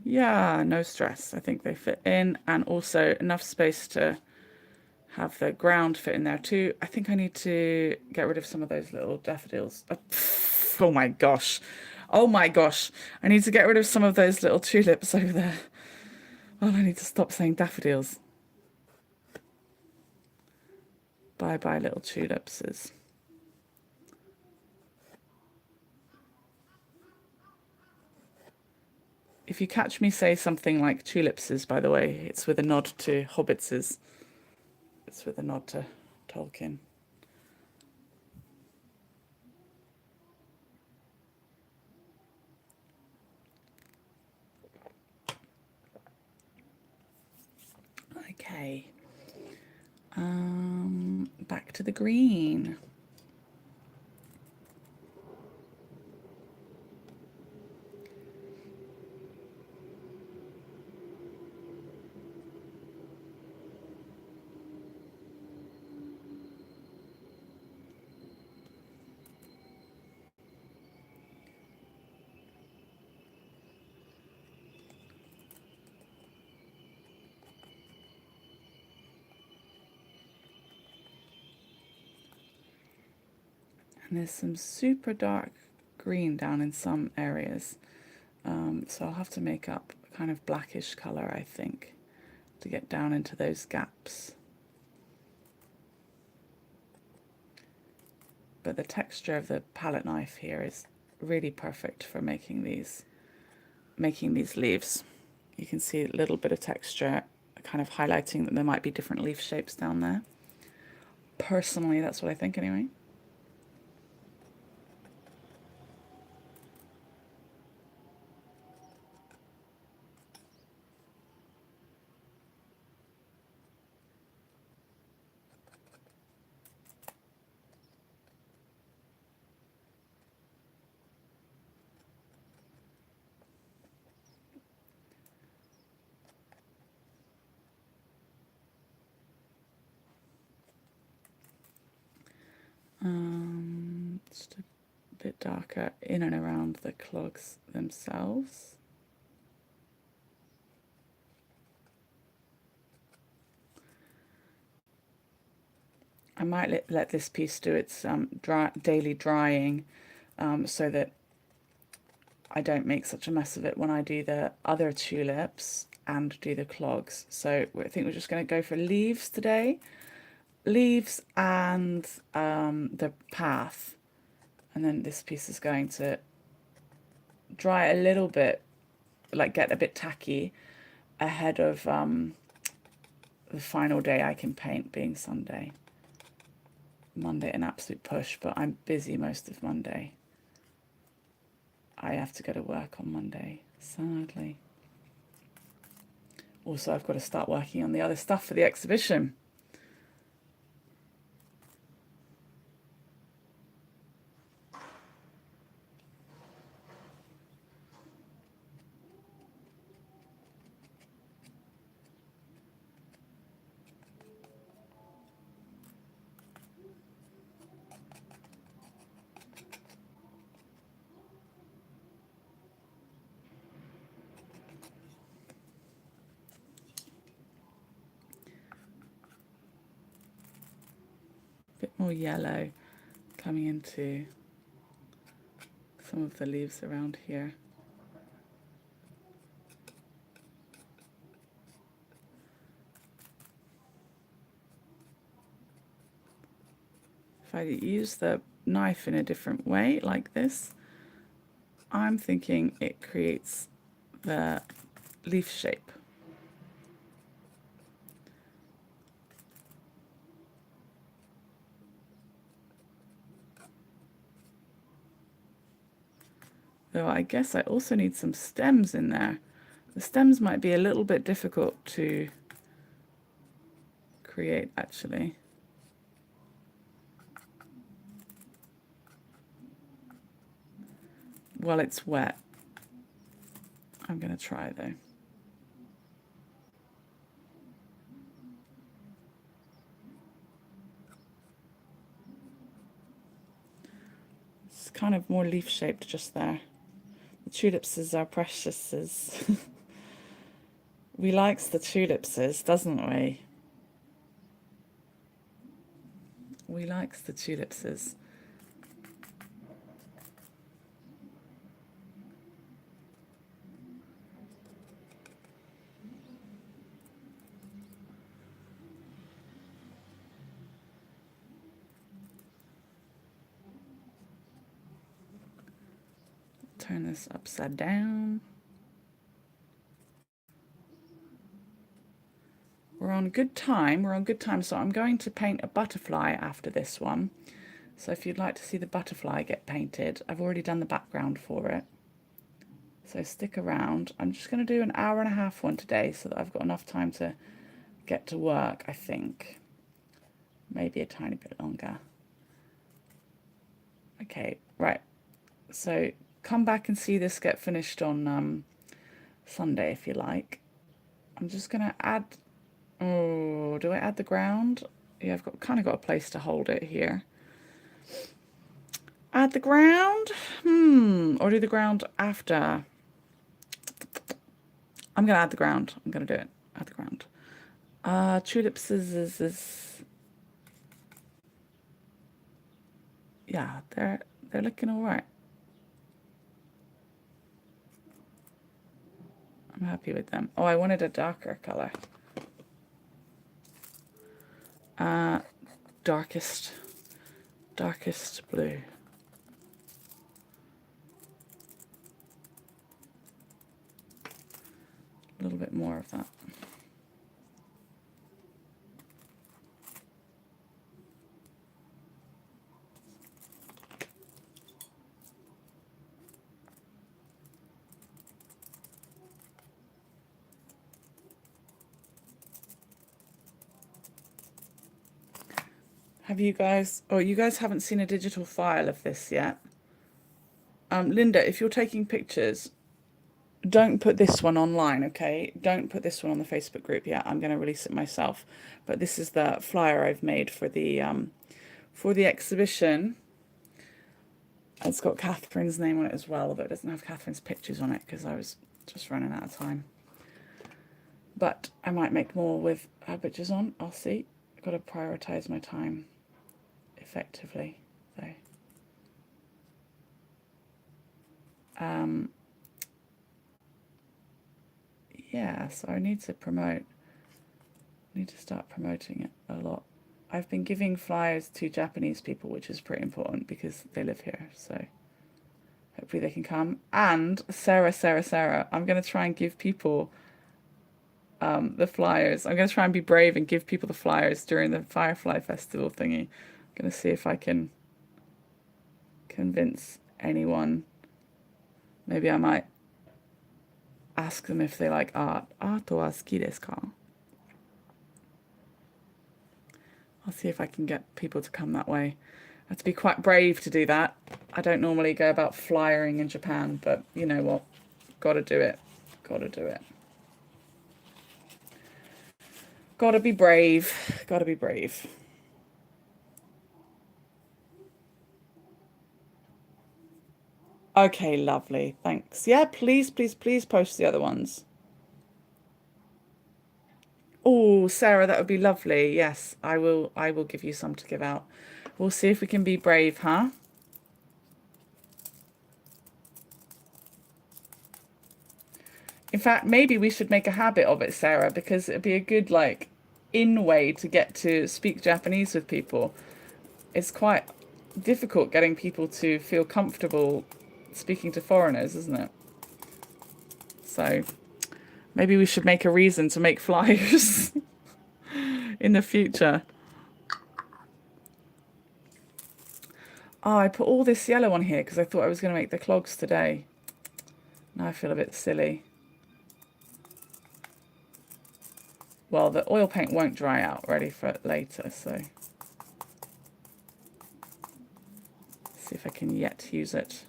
Yeah, no stress. I think they fit in, and also enough space to have the ground fit in there too. I think I need to get rid of some of those little daffodils. Oh my gosh. Oh my gosh. I need to get rid of some of those little tulips over there. Well, I need to stop saying daffodils. Bye bye little tulipses. If you catch me say something like tulipses, by the way, it's with a nod to hobbitses. It's with a nod to Tolkien. Okay. Back to the green. And there's some super dark green down in some areas. So I'll have to make up a kind of blackish colour, I think, to get down into those gaps. But the texture of the palette knife here is really perfect for making these leaves. You can see a little bit of texture, kind of highlighting that there might be different leaf shapes down there. Personally, that's what I think anyway. Just a bit darker in and around the clogs themselves. I might let this piece do its daily drying so that I don't make such a mess of it when I do the other tulips and do the clogs. So I think we're just going to go for leaves today. Leaves and the path. And then this piece is going to dry a little bit, like get a bit tacky ahead of the final day I can paint, being Sunday. Monday an absolute push, but I'm busy most of Monday. I have to go to work on Monday, sadly. Also, I've got to start working on the other stuff for the exhibition. Bit more yellow coming into some of the leaves around here. If I use the knife in a different way, like this, I'm thinking it creates the leaf shape. Though I guess I also need some stems in there. The stems might be a little bit difficult to create, actually. While it's wet. I'm going to try, though. It's kind of more leaf-shaped just there. The tulipses are preciouses. We likes the tulipses, doesn't we? We likes the tulipses. turn this upside down. We're on good time. We're on good time. So I'm going to paint a butterfly after this one. So if you'd like to see the butterfly get painted, I've already done the background for it. So stick around. I'm just going to do an hour and a half one today so that I've got enough time to get to work, I think. Maybe a tiny bit longer. Okay, right. So come back and see this get finished on Sunday if you like. I'm just going to add... Oh, do I add the ground? Yeah, I've kind of got a place to hold it here. Add the ground? Or do the ground after? I'm going to add the ground. I'm going to do it. Add the ground. Tulips is... Yeah, they're looking all right. I'm happy with them. Oh, I wanted a darker color. Darkest blue. A little bit more of that. Have you guys, oh, you guys haven't seen a digital file of this yet. Linda, if you're taking pictures, don't put this one online, okay? Don't put this one on the Facebook group yet. I'm going to release it myself. But this is the flyer I've made for the exhibition. It's got Catherine's name on it as well, although it doesn't have Catherine's pictures on it because I was just running out of time. But I might make more with her pictures on. I'll see. I've got to prioritise my time effectively, though. Yeah, so I need to start promoting it a lot. I've been giving flyers to Japanese people, which is pretty important because they live here, so hopefully they can come. And Sarah, I'm going to try and give people the flyers. I'm going to try and be brave and give people the flyers during the Firefly Festival thingy. I'm going to see if I can convince anyone. Maybe I might ask them if they like art. Art wa suki desu ka? I'll see if I can get people to come that way. I have to be quite brave to do that. I don't normally go about flyering in Japan, but you know what? Gotta do it. Gotta do it. Gotta be brave. Gotta be brave. Okay, lovely. Thanks. Yeah, please post the other ones. Oh, Sarah, that would be lovely. Yes, I will give you some to give out. We'll see if we can be brave, huh? In fact, maybe we should make a habit of it, Sarah, because it'd be a good, like, in way to get to speak Japanese with people. It's quite difficult getting people to feel comfortable speaking to foreigners, isn't it? So maybe we should make a reason to make flyers in the future. Oh, I put all this yellow on here because I thought I was going to make the clogs today. Now I feel a bit silly. Well, the oil paint won't dry out ready for it later, so see if I can yet use it.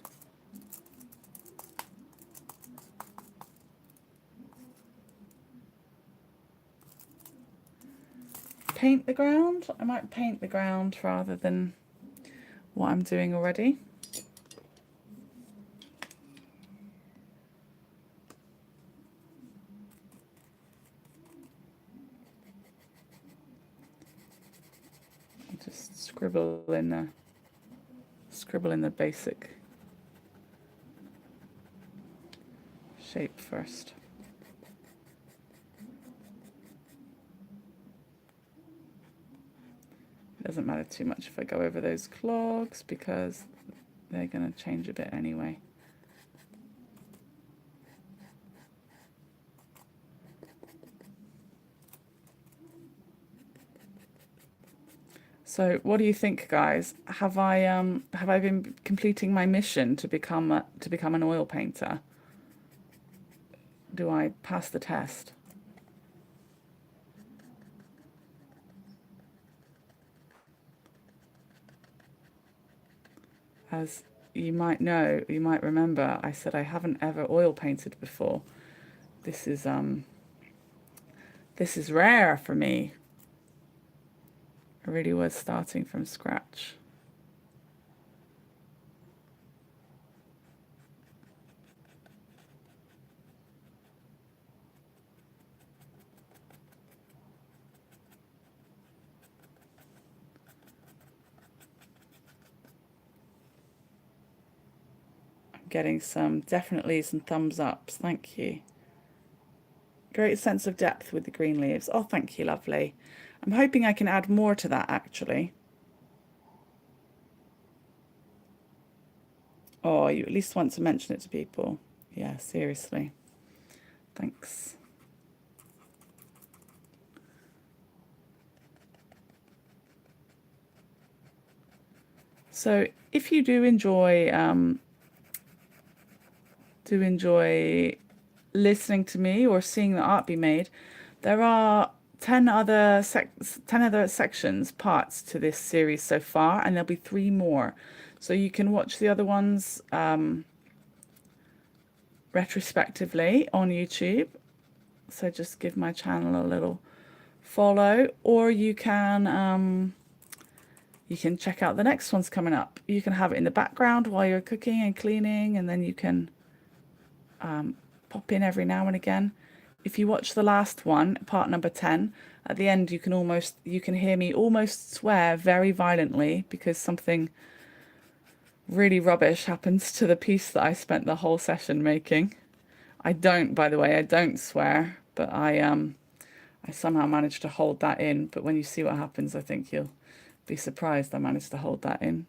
Paint the ground? I might paint the ground rather than what I'm doing already. I'll just scribble in the basic shape first. It doesn't matter too much if I go over those clogs because they're going to change a bit anyway. So, what do you think, guys? Have I been completing my mission to become an oil painter? Do I pass the test? As you might know, you might remember, I said I haven't ever oil painted before. This is this is rare for me. I really was starting from scratch. I'm getting definitely some thumbs ups. Thank you. Great sense of depth with the green leaves. Oh, thank you, lovely. I'm hoping I can add more to that, actually. Oh, you at least want to mention it to people. Yeah, seriously. Thanks. So if you do enjoy listening to me or seeing the art be made, there are 10 other sections, parts to this series so far, and there'll be 3 more. So you can watch the other ones retrospectively on YouTube. So just give my channel a little follow, or you can check out the next ones coming up. You can have it in the background while you're cooking and cleaning, and then you can pop in every now and again. If you watch the last one, part number 10, at the end you can hear me almost swear very violently because something really rubbish happens to the piece that I spent the whole session making. I don't, by the way, I don't swear, but I somehow managed to hold that in. But when you see what happens, I think you'll be surprised I managed to hold that in.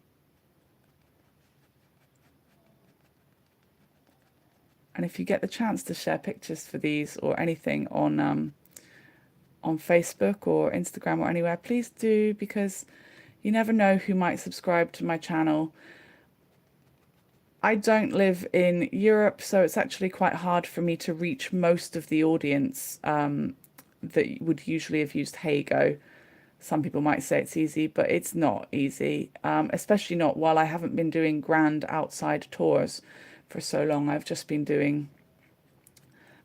And if you get the chance to share pictures for these or anything on Facebook or Instagram or anywhere, please do, because you never know who might subscribe to my channel. I don't live in Europe, so it's actually quite hard for me to reach most of the audience that would usually have used Heygo. Some people might say it's easy, but it's not easy, especially not while I haven't been doing grand outside tours for so long. I've just been doing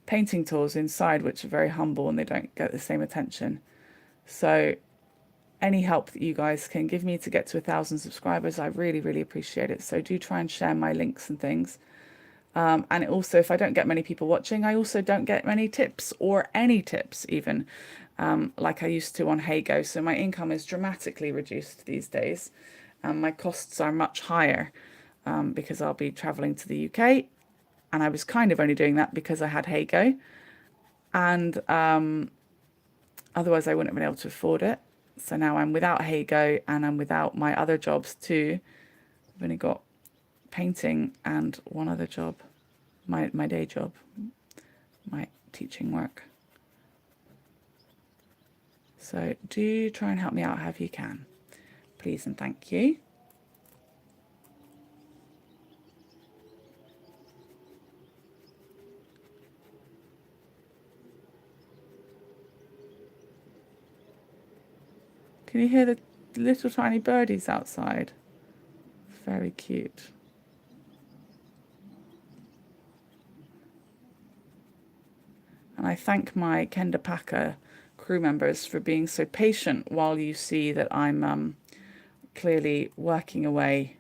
painting tours inside, which are very humble and they don't get the same attention. So any help that you guys can give me to get to 1,000 subscribers, I really, really appreciate it. So do try and share my links and things. And also, if I don't get many people watching, I also don't get many tips or any tips even, like I used to on Heygo. So my income is dramatically reduced these days. My costs are much higher because I'll be traveling to the UK. And I was kind of only doing that because I had Heygo. And otherwise I wouldn't have been able to afford it. So now I'm without Heygo and I'm without my other jobs too. I've only got painting and one other job, my day job, my teaching work. So do try and help me out however you can, please and thank you. Can you hear the little tiny birdies outside? Very cute. And I thank my Kenda Packer crew members for being so patient while you see that I'm clearly working away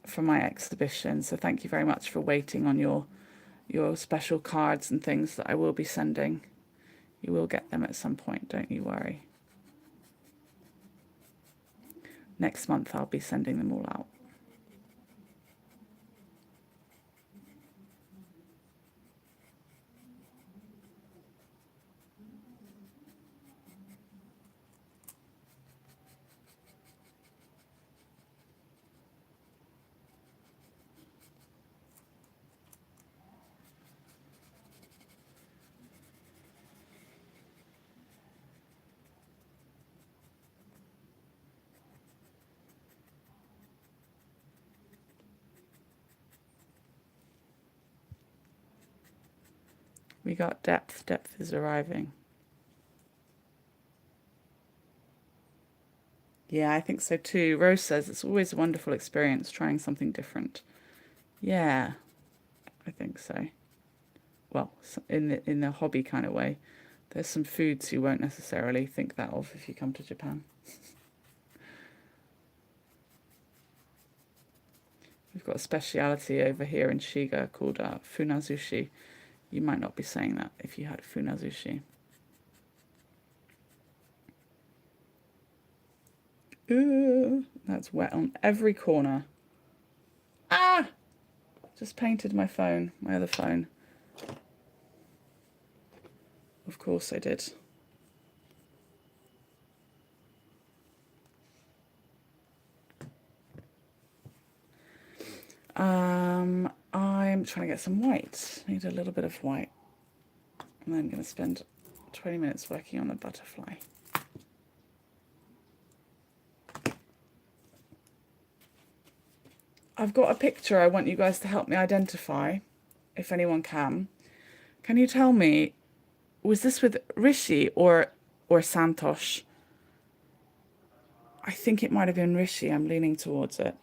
for my exhibition. So thank you very much for waiting on your special cards and things that I will be sending. You will get them at some point, don't you worry. Next month I'll be sending them all out. We got depth. Depth is arriving. Yeah, I think so too. Rose says it's always a wonderful experience trying something different. Yeah, I think so. Well, in the hobby kind of way. There's some foods you won't necessarily think that of if you come to Japan. We've got a speciality over here in Shiga called funazushi. You might not be saying that if you had funazushi. Ooh, that's wet on every corner. Ah! Just painted my phone, my other phone. Of course I did. I'm trying to get some white. Need a little bit of white. And then I'm going to spend 20 minutes working on the butterfly. I've got a picture I want you guys to help me identify, if anyone can. Can you tell me, was this with Rishi or Santosh? I think it might have been Rishi. I'm leaning towards it.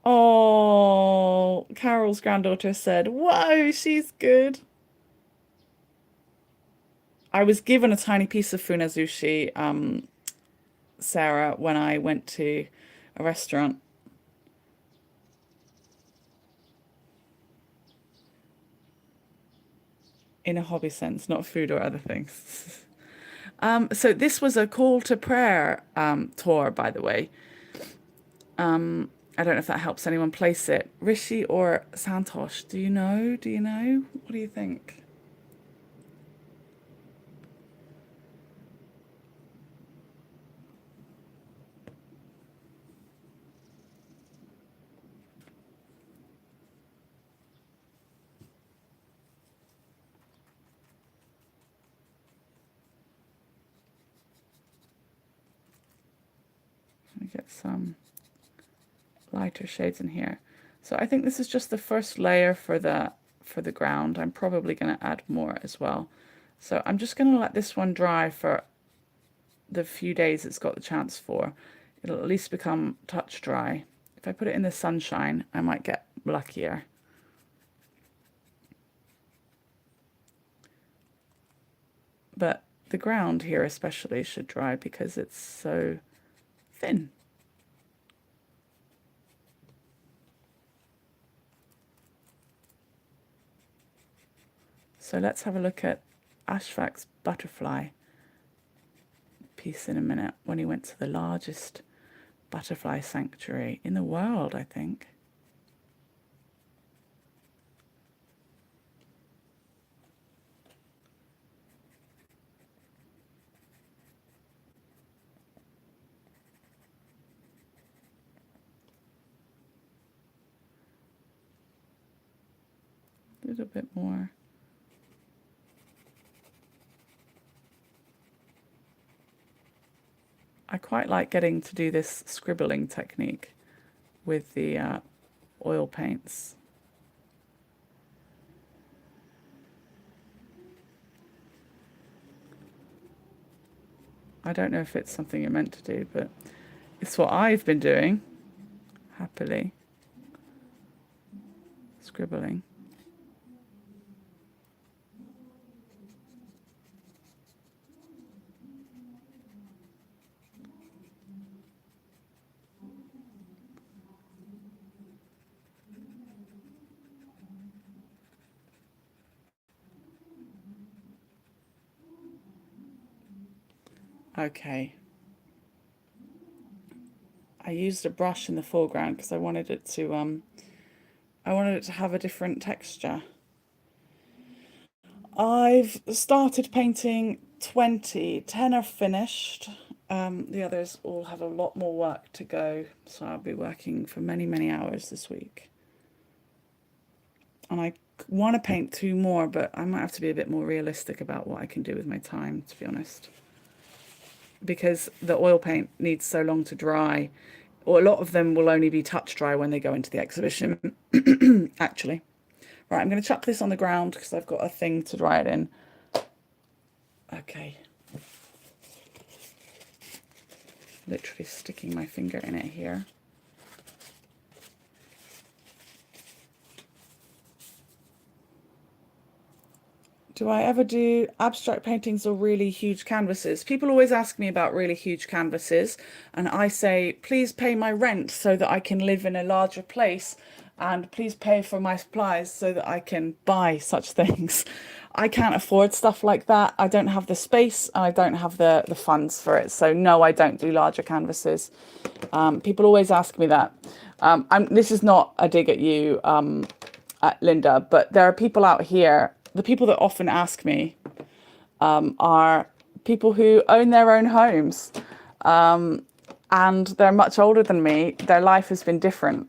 Oh, Carol's granddaughter said, whoa, she's good. I was given a tiny piece of funazushi, Sarah, when I went to a restaurant. In a hobby sense, not food or other things. So this was a call to prayer tour, by the way. I don't know if that helps anyone place it. Rishi or Santosh, do you know? Do you know? What do you think? Let me get some lighter shades in here. So I think this is just the first layer for the ground. I'm probably going to add more as well. So I'm just going to let this one dry for the few days it's got the chance for. It'll at least become touch dry. If I put it in the sunshine, I might get luckier. But the ground here especially should dry because it's so thin. So let's have a look at Ashfaq's butterfly piece in a minute when he went to the largest butterfly sanctuary in the world, I think. A little bit more. I quite like getting to do this scribbling technique with the oil paints. I don't know if it's something you're meant to do, but it's what I've been doing, happily. Scribbling. Okay. I used a brush in the foreground because I wanted it to have a different texture. I've started painting 20, 10 are finished. The others all have a lot more work to go, so I'll be working for many, many hours this week. And I want to paint 2 more, but I might have to be a bit more realistic about what I can do with my time, to be honest. Because the oil paint needs so long to dry, or a lot of them will only be touch dry when they go into the exhibition, actually. Right, I'm going to chuck this on the ground because I've got a thing to dry it in. Okay. Literally sticking my finger in it here. Do I ever do abstract paintings or really huge canvases? People always ask me about really huge canvases, and I say, please pay my rent so that I can live in a larger place, and please pay for my supplies so that I can buy such things. I can't afford stuff like that. I don't have the space, and I don't have the funds for it. So no, I don't do larger canvases. People always ask me that. This is not a dig at you, Linda, but there are people out here. The people that often ask me are people who own their own homes, and they're much older than me. Their life has been different,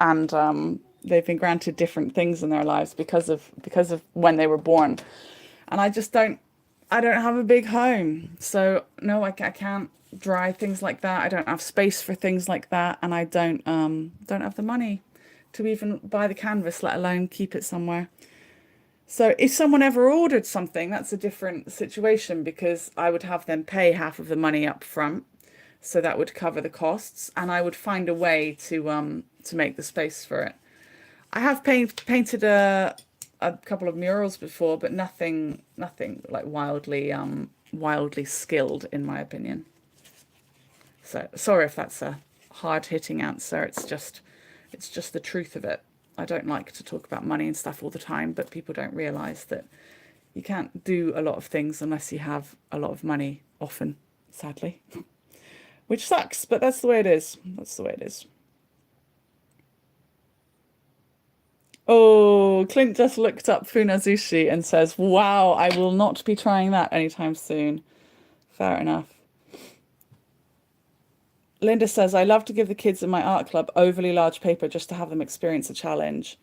and they've been granted different things in their lives because of when they were born. And I just don't have a big home, so no, I can't dry things like that. I don't have space for things like that, and I don't have the money to even buy the canvas, let alone keep it somewhere. So if someone ever ordered something, that's a different situation, because I would have them pay half of the money up front. So that would cover the costs, and I would find a way to make the space for it. I have painted a couple of murals before, but nothing like wildly skilled, in my opinion. So sorry if that's a hard-hitting answer. It's just the truth of it. I don't like to talk about money and stuff all the time, but people don't realize that you can't do a lot of things unless you have a lot of money, often, sadly. Which sucks, but that's the way it is. That's the way it is. Oh, Clint just looked up funazushi and says, wow, I will not be trying that anytime soon. Fair enough. Linda says, I love to give the kids in my art club overly large paper just to have them experience a challenge.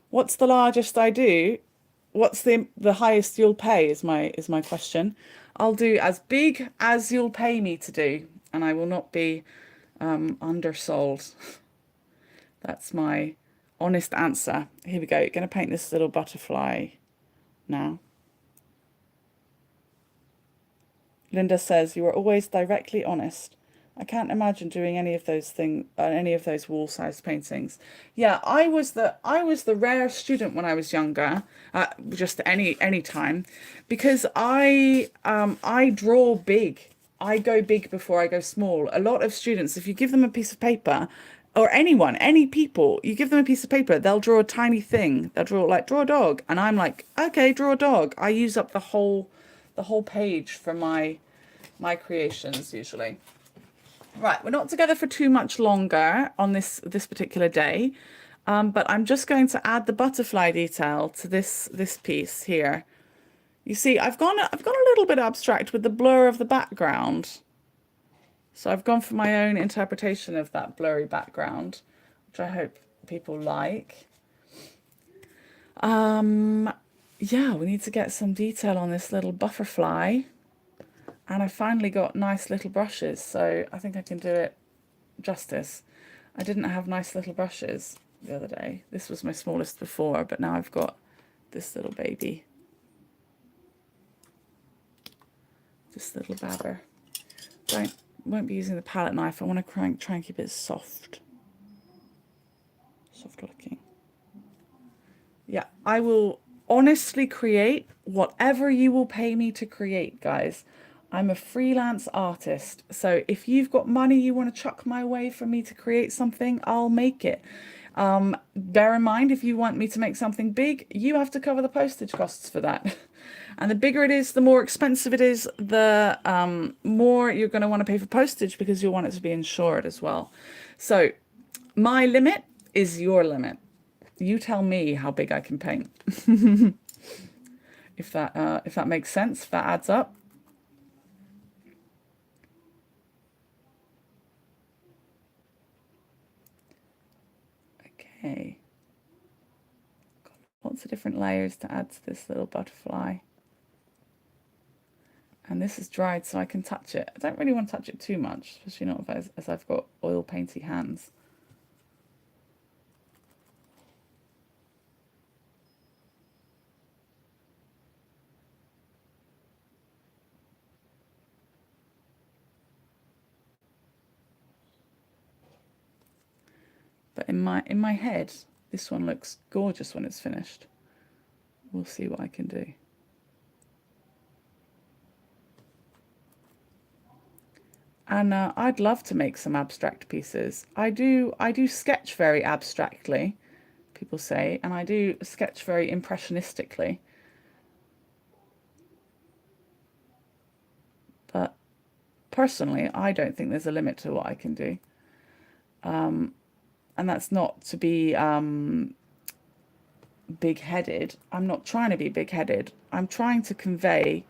What's the largest I do? What's the highest you'll pay is my question. I'll do as big as you'll pay me to do, and I will not be undersold. That's my honest answer. Here we go. You're going to paint this little butterfly now. Linda says, you are always directly honest. I can't imagine doing any of those wall-sized paintings. Yeah, I was the rare student when I was younger, just any time, because I draw big. I go big before I go small. A lot of students, if you give them a piece of paper, or any people, you give them a piece of paper, they'll draw a tiny thing. They'll draw a dog, and I'm like, okay, draw a dog. I use up the whole page for my creations usually. Right, we're not together for too much longer on this particular day, but I'm just going to add the butterfly detail to this piece here. You see, I've gone a little bit abstract with the blur of the background. So I've gone for my own interpretation of that blurry background, which I hope people like. Yeah, we need to get some detail on this little butterfly. And I finally got nice little brushes, so I think I can do it justice. I didn't have nice little brushes the other day. This was my smallest before, but now I've got this little baby. This little babber. Won't be using the palette knife. I want to try and keep it soft. Soft looking. Yeah, I will honestly create whatever you will pay me to create, guys. I'm a freelance artist, so if you've got money you want to chuck my way for me to create something, I'll make it. Bear in mind, if you want me to make something big, you have to cover the postage costs for that. And the bigger it is, the more expensive it is, the more you're going to want to pay for postage, because you'll want it to be insured as well. So my limit is your limit. You tell me how big I can paint. If that makes sense, if that adds up. Okay, got lots of different layers to add to this little butterfly. And this is dried, so I can touch it. I don't really want to touch it too much, especially not as I've got oil painty hands. But in my head, this one looks gorgeous when it's finished. We'll see what I can do. And I'd love to make some abstract pieces. I do sketch very abstractly, people say, and I do sketch very impressionistically. But personally, I don't think there's a limit to what I can do. And that's not to be big-headed. I'm not trying to be big-headed. I'm trying to convey,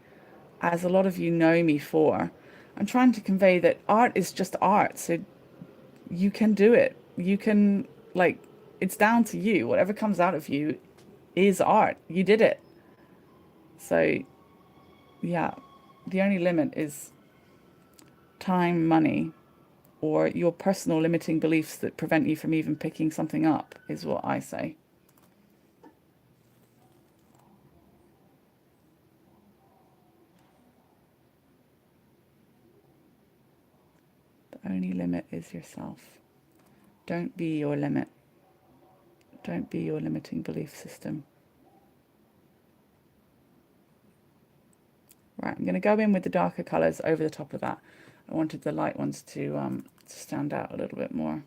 as a lot of you know me for, I'm trying to convey that art is just art. So you can do it. You can, like, it's down to you. Whatever comes out of you is art. You did it. So, yeah, the only limit is time, money, or your personal limiting beliefs that prevent you from even picking something up, is what I say. The only limit is yourself. Don't be your limit. Don't be your limiting belief system. Right, I'm going to go in with the darker colours over the top of that. I wanted the light ones to stand out a little bit more.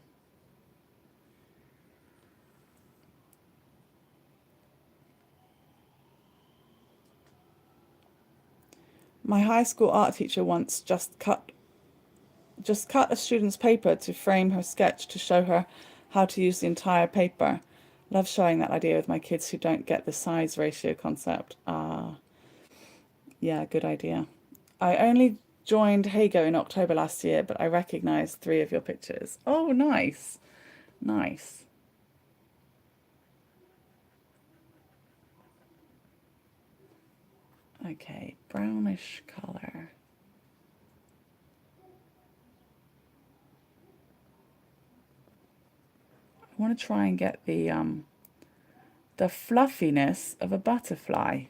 My high school art teacher once just cut a student's paper to frame her sketch to show her how to use the entire paper. Love showing that idea with my kids who don't get the size ratio concept. Yeah, good idea. I only joined Heygo in October last year, but I recognized 3 of your pictures. Oh, nice. Nice. Okay, brownish color. I want to try and get the fluffiness of a butterfly,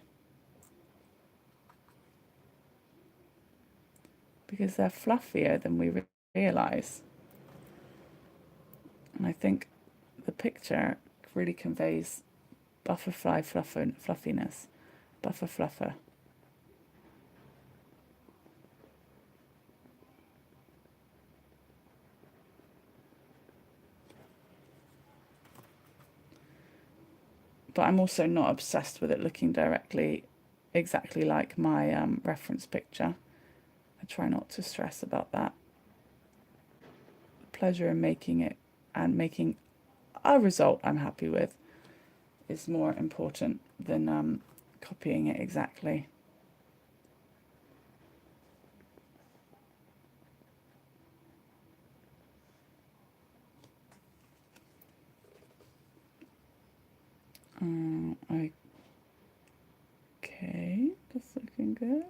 because they're fluffier than we realize. And I think the picture really conveys butterfly fluffiness. Buffer fluffer. But I'm also not obsessed with it looking directly exactly like my reference picture. I try not to stress about that. The pleasure in making it and making a result I'm happy with is more important than copying it exactly. Okay, that's looking good.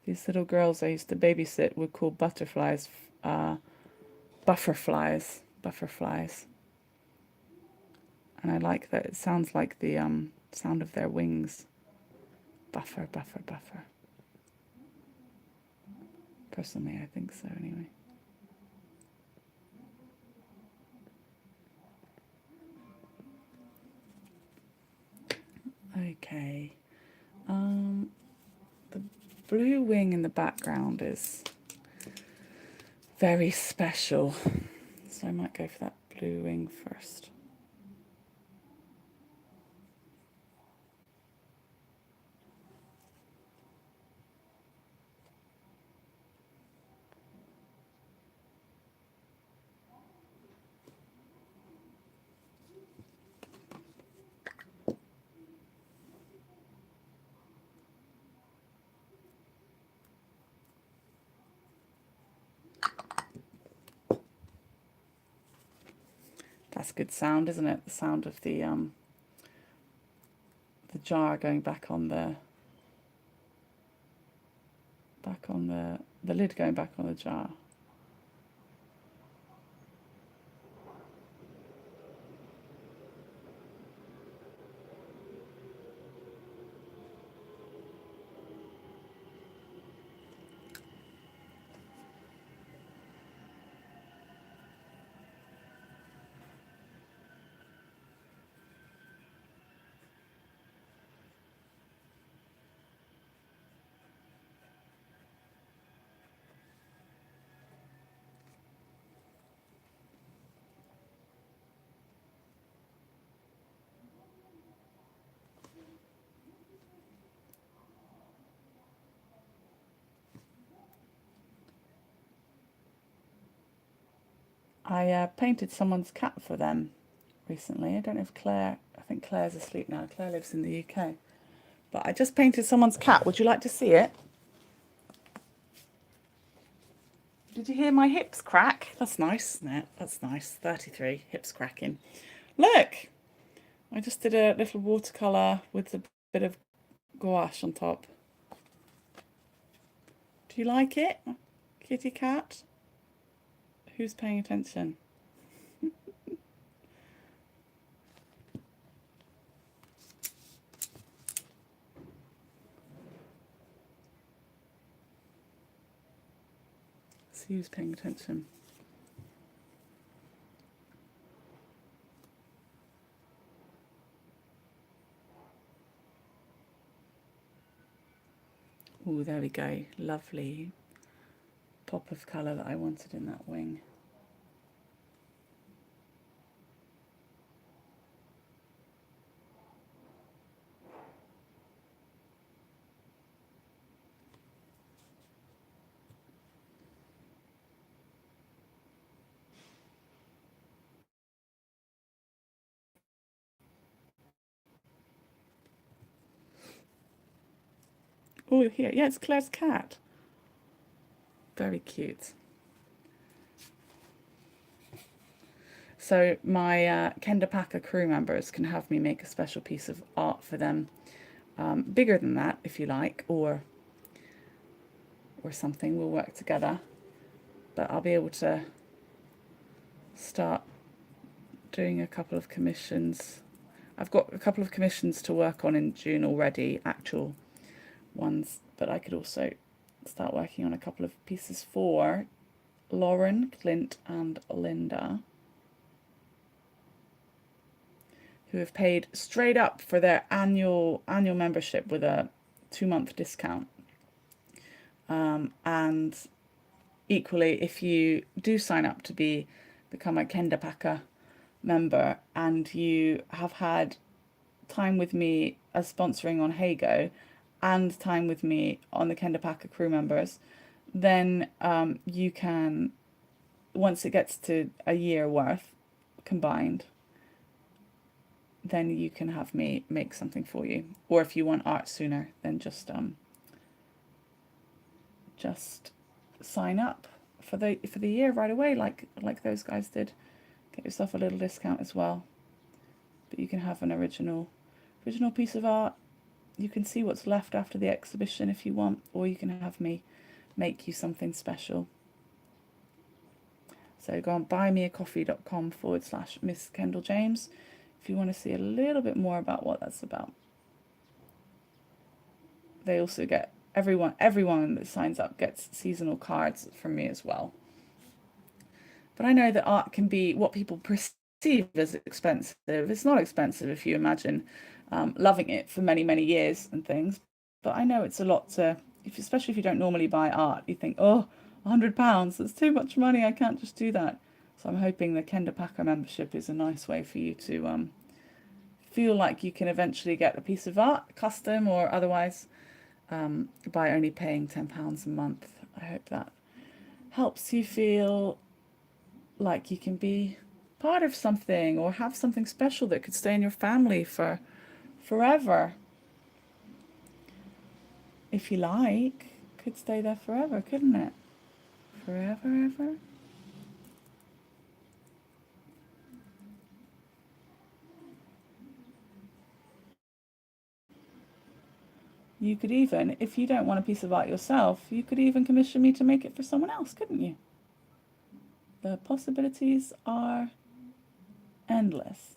These little girls I used to babysit were called butterflies, bufferflies. And I like that it sounds like the sound of their wings. Buffer, buffer, buffer. Personally, I think so anyway. Okay. The blue wing in the background is very special. So I might go for that blue wing first. That's good sound, isn't it? The sound of the jar going back on the lid going back on the jar. I painted someone's cat for them recently. I don't know if Claire, I think Claire's asleep now. Claire lives in the UK. But I just painted someone's cat. Would you like to see it? Did you hear my hips crack? That's nice, isn't it? That's nice. 33, hips cracking. Look! I just did a little watercolour with a bit of gouache on top. Do you like it? Kitty cat? Who's paying attention? See who's paying attention. Oh, there we go. Lovely pop of colour that I wanted in that wing. Oh, here. Yeah, it's Claire's cat. Very cute. So my Kenda Packer crew members can have me make a special piece of art for them. Bigger than that, if you like, or something. We'll work together. But I'll be able to start doing a couple of commissions. I've got a couple of commissions to work on in June already, actual ones, but I could also start working on a couple of pieces for Lauren, Clint and Linda, who have paid straight up for their annual membership with a 2-month discount. And equally, if you do sign up to become a Kenda Packer member and you have had time with me as sponsoring on Heygo and time with me on the Kenda Packer crew members, then you can, once it gets to a year worth combined, then you can have me make something for you. Or if you want art sooner, then just sign up for the year right away, like those guys did. Get yourself a little discount as well. But you can have an original piece of art. You can see what's left after the exhibition if you want, or you can have me make you something special. So go on buymeacoffee.com/MissKendalJames if you want to see a little bit more about what that's about. They also get, everyone that signs up gets seasonal cards from me as well. But I know that art can be what people perceive as expensive. It's not expensive if you imagine loving it for many, many years and things. But I know it's a lot to, especially if you don't normally buy art, you think, oh, £100, that's too much money, I can't just do that. So I'm hoping the Kenda Packer membership is a nice way for you to feel like you can eventually get a piece of art, custom or otherwise, by only paying £10 a month. I hope that helps you feel like you can be part of something or have something special that could stay in your family for forever. If you like, could stay there forever, couldn't it? Forever, ever. You could even, if you don't want a piece of art yourself, you could even commission me to make it for someone else, couldn't you? The possibilities are endless.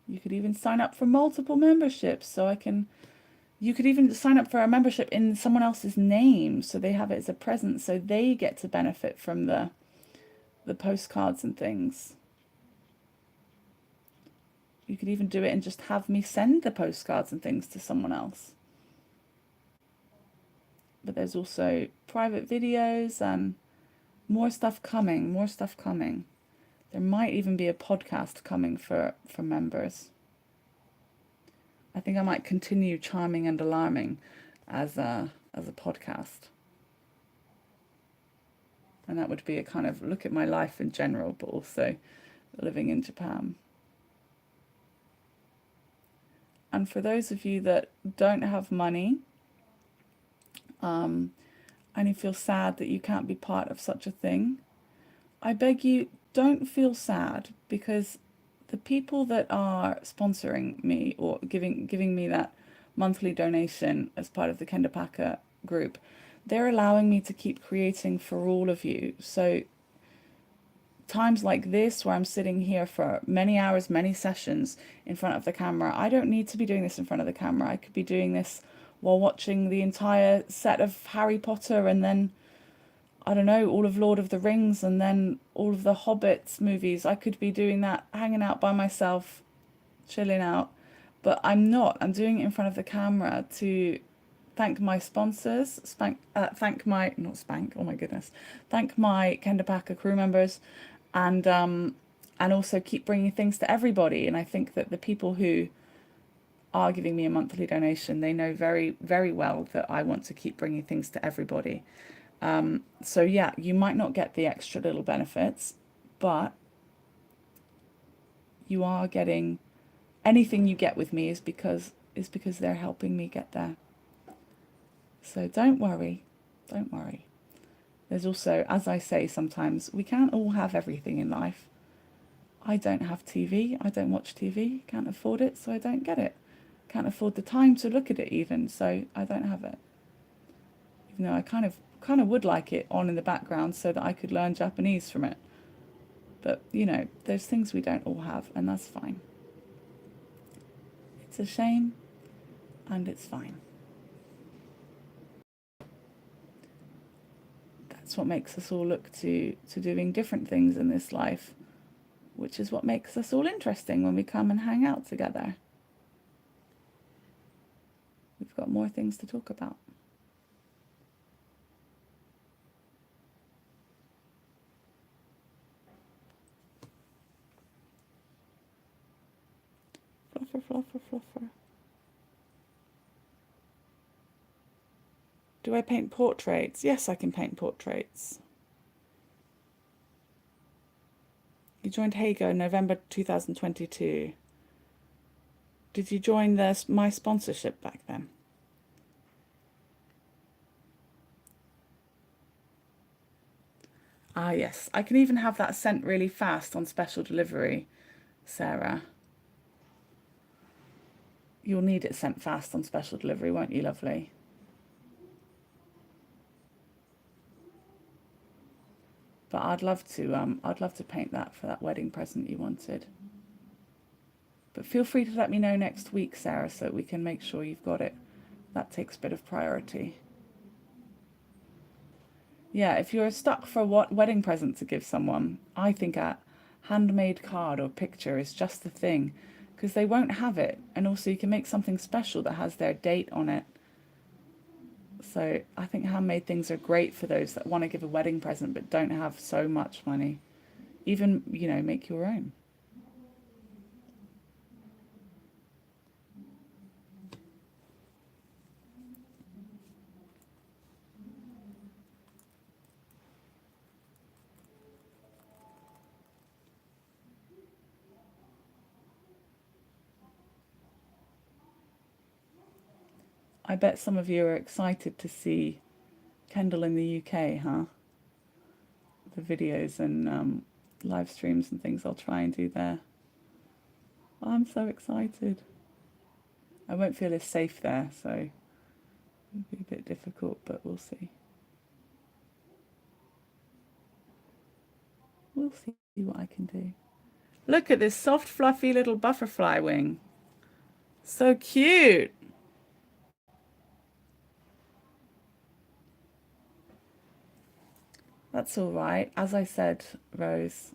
You could even sign up for multiple memberships, so you could even sign up for a membership in someone else's name, so they have it as a present, so they get to benefit from the postcards and things. You could even do it and just have me send the postcards and things to someone else. But there's also private videos and more stuff coming. There might even be a podcast coming for members. I think I might continue charming and alarming as a podcast. And that would be a kind of look at my life in general, but also living in Japan. And for those of you that don't have money, and you feel sad that you can't be part of such a thing, I beg you, don't feel sad, because the people that are sponsoring me or giving me that monthly donation as part of the Kendapaka group, they're allowing me to keep creating for all of you. So times like this, where I'm sitting here for many hours, many sessions in front of the camera, I don't need to be doing this in front of the camera. I could be doing this while watching the entire set of Harry Potter, and then, I don't know, all of Lord of the Rings, and then all of the Hobbits movies. I could be doing that, hanging out by myself, chilling out. But I'm not. I'm doing it in front of the camera to thank my sponsors, thank my, not spank, oh my goodness, thank my Kendapaka crew members, and also keep bringing things to everybody. And I think that the people who are giving me a monthly donation, they know very, very well that I want to keep bringing things to everybody. So yeah, you might not get the extra little benefits, but you are getting, anything you get with me is because they're helping me get there. So don't worry, don't worry. There's also, as I say sometimes, we can't all have everything in life. I don't have TV, I don't watch TV, can't afford it, so I don't get it. Can't afford the time to look at it even, so I don't have it. Even though I kind of would like it on in the background so that I could learn Japanese from it. But, you know, there's things we don't all have, and that's fine. It's a shame, and it's fine. That's what makes us all look to doing different things in this life, which is what makes us all interesting when we come and hang out together. We've got more things to talk about. Fluffer, fluffer, fluffer. Do I paint portraits? Yes, I can paint portraits. You joined Heygo November 2022. Did you join my sponsorship back then? Ah, yes. I can even have that sent really fast on special delivery, Sarah. You'll need it sent fast on special delivery, won't you, lovely? But I'd love to paint that for that wedding present you wanted. But feel free to let me know next week, Sarah, so we can make sure you've got it. That takes a bit of priority. Yeah, if you're stuck for what wedding present to give someone, I think a handmade card or picture is just the thing, because they won't have it. And also you can make something special that has their date on it. So I think handmade things are great for those that want to give a wedding present but don't have so much money. Even, you know, make your own. I bet some of you are excited to see Kendall in the UK, huh? The videos and live streams and things I'll try and do there. I'm so excited. I won't feel as safe there, so it'll be a bit difficult, but we'll see. We'll see what I can do. Look at this soft, fluffy little butterfly wing. So cute. That's all right. As I said, Rose,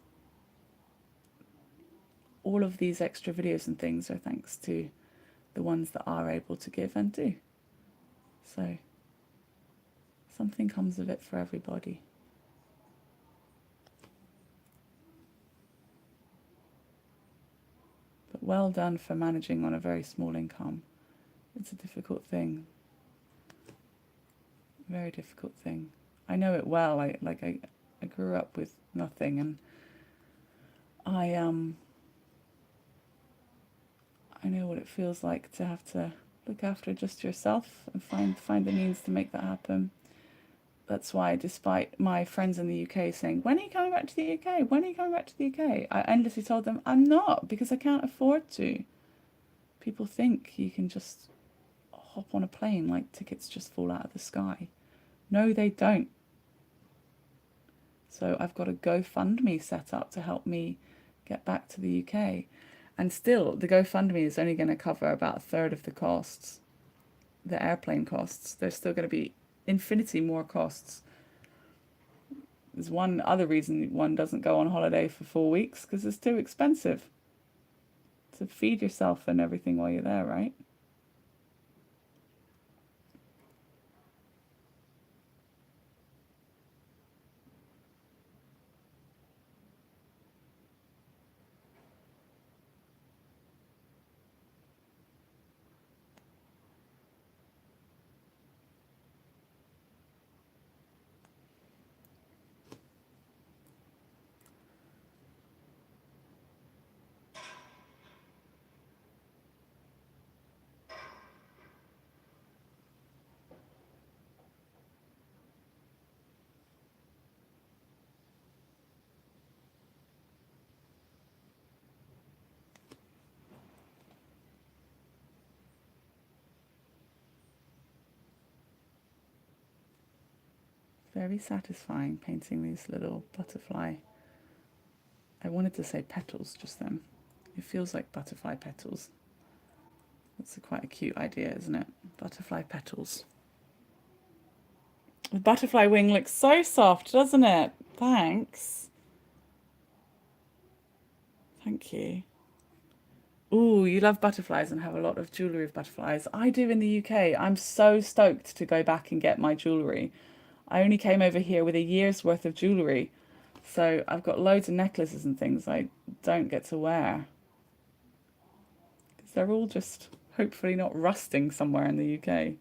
all of these extra videos and things are thanks to the ones that are able to give and do. So something comes of it for everybody. But well done for managing on a very small income. It's a difficult thing. Very difficult thing. I know it well. I grew up with nothing, and I I know what it feels like to have to look after just yourself and find the means to make that happen. That's why, despite my friends in the UK saying, "When are you coming back to the UK? When are you coming back to the UK?" I endlessly told them, "I'm not, because I can't afford to." People think you can just hop on a plane like tickets just fall out of the sky. No, they don't. So I've got a GoFundMe set up to help me get back to the UK. And still, the GoFundMe is only going to cover about a third of the costs, the airplane costs. There's still going to be infinity more costs. There's one other reason one doesn't go on holiday for 4 weeks, because it's too expensive to feed yourself and everything while you're there, right? Very satisfying painting these little butterfly. I wanted to say petals just then. It feels like butterfly petals. That's quite a cute idea, isn't it? Butterfly petals. The butterfly wing looks so soft, doesn't it? Thanks. Thank you. Ooh, you love butterflies and have a lot of jewellery of butterflies. I do in the UK. I'm so stoked to go back and get my jewellery. I only came over here with a year's worth of jewellery. So I've got loads of necklaces and things I don't get to wear. Because they're all just hopefully not rusting somewhere in the UK.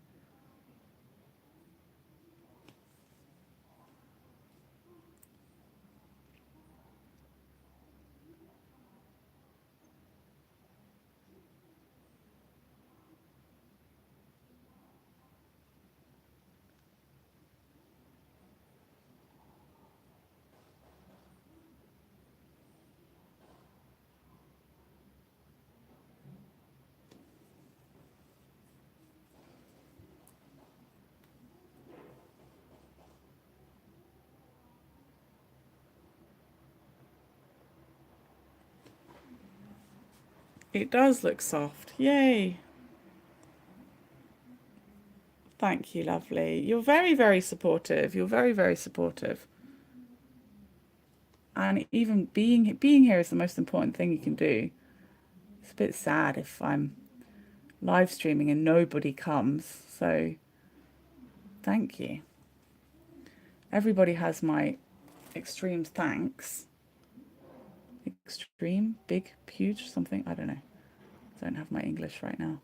It does look soft. Yay. Thank you, lovely. You're very, very supportive. You're very, very supportive. And even being here is the most important thing you can do. It's a bit sad if I'm live streaming and nobody comes. So thank you. Everybody has my extreme thanks. Extreme, big, huge, something. I don't know. I don't have my English right now.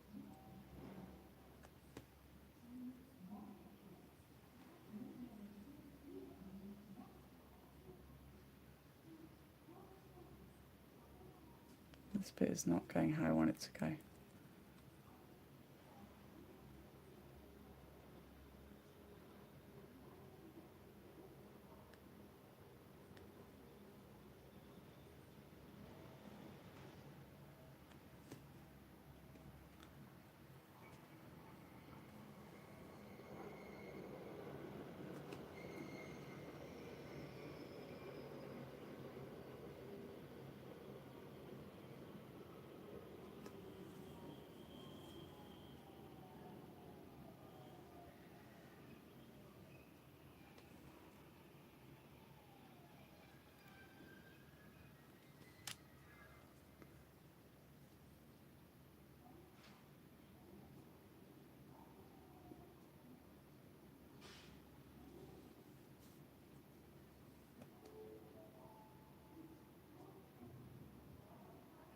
This bit is not going how I want it to go.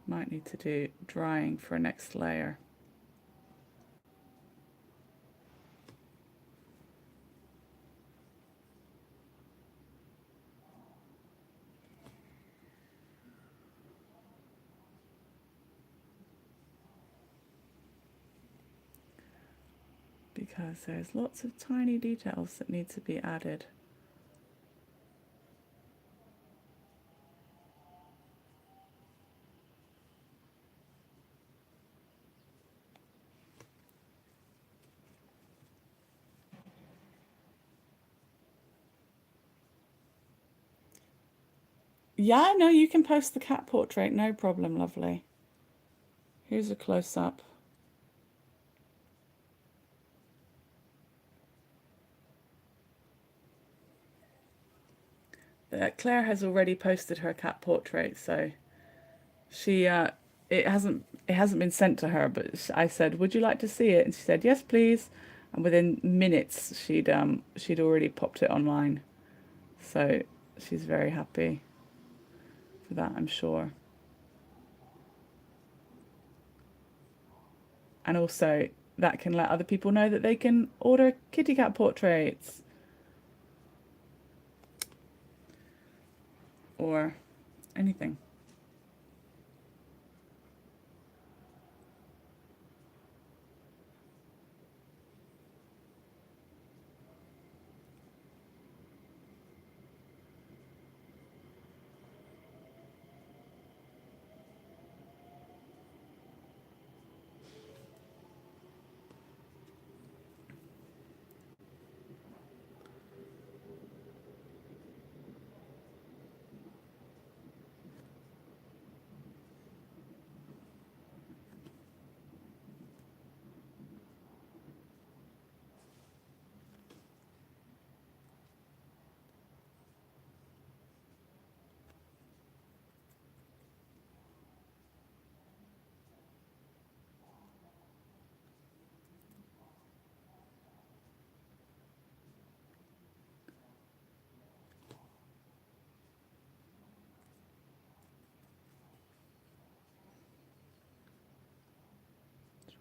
Might need to do drying for next layer. because there's lots of tiny details that need to be added. Yeah, no, you can post the cat portrait, no problem, lovely. Here's a close-up. Claire has already posted her cat portrait, so she it hasn't been sent to her, but I said, "Would you like to see it?" And she said, "Yes, please." And within minutes, she'd already popped it online, so she's very happy for that, I'm sure. And also, that can let other people know that they can order kitty cat portraits or anything.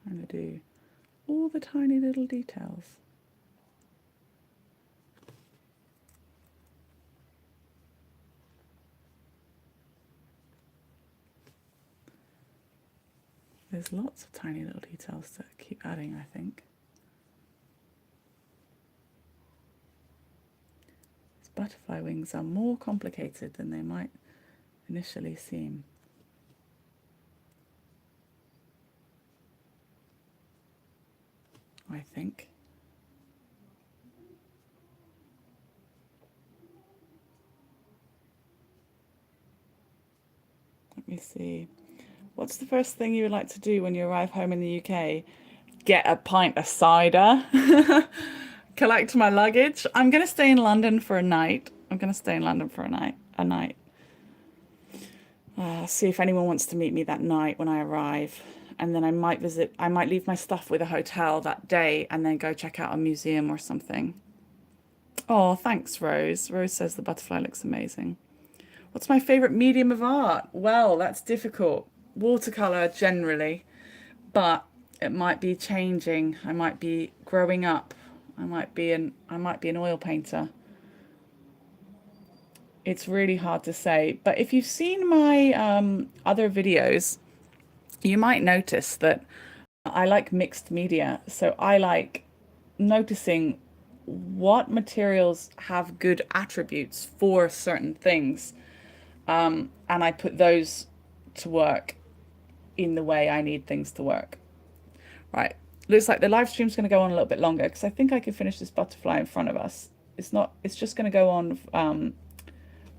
Trying to do all the tiny little details. There's lots of tiny little details to keep adding, I think. These butterfly wings are more complicated than they might initially seem. I think. Let me see. What's the first thing you would like to do when you arrive home in the UK? Get a pint of cider. Collect my luggage. I'm going to stay in London for a night. See if anyone wants to meet me that night when I arrive. And then I might leave my stuff with a hotel that day and then go check out a museum or something. Oh, thanks, Rose. Rose says the butterfly looks amazing. What's my favorite medium of art? Well, that's difficult. Watercolor generally, but it might be changing. I might be growing up. I might be an oil painter. It's really hard to say. But if you've seen my other videos, you might notice that I like mixed media. So I like noticing what materials have good attributes for certain things. And I put those to work in the way I need things to work. Right. Looks like the live stream's going to go on a little bit longer because I think I can finish this butterfly in front of us. It's just going to go on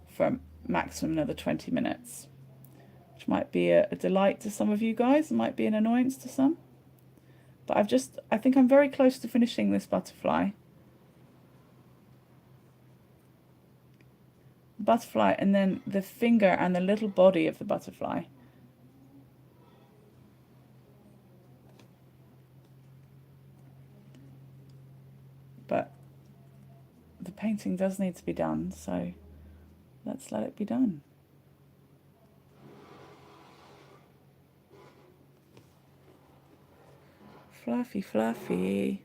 for maximum another 20 minutes, which might be a delight to some of you guys. It might be an annoyance to some. But I think I'm very close to finishing this butterfly. Butterfly and then the finger and the little body of the butterfly. But the painting does need to be done, so let's let it be done. Fluffy, fluffy.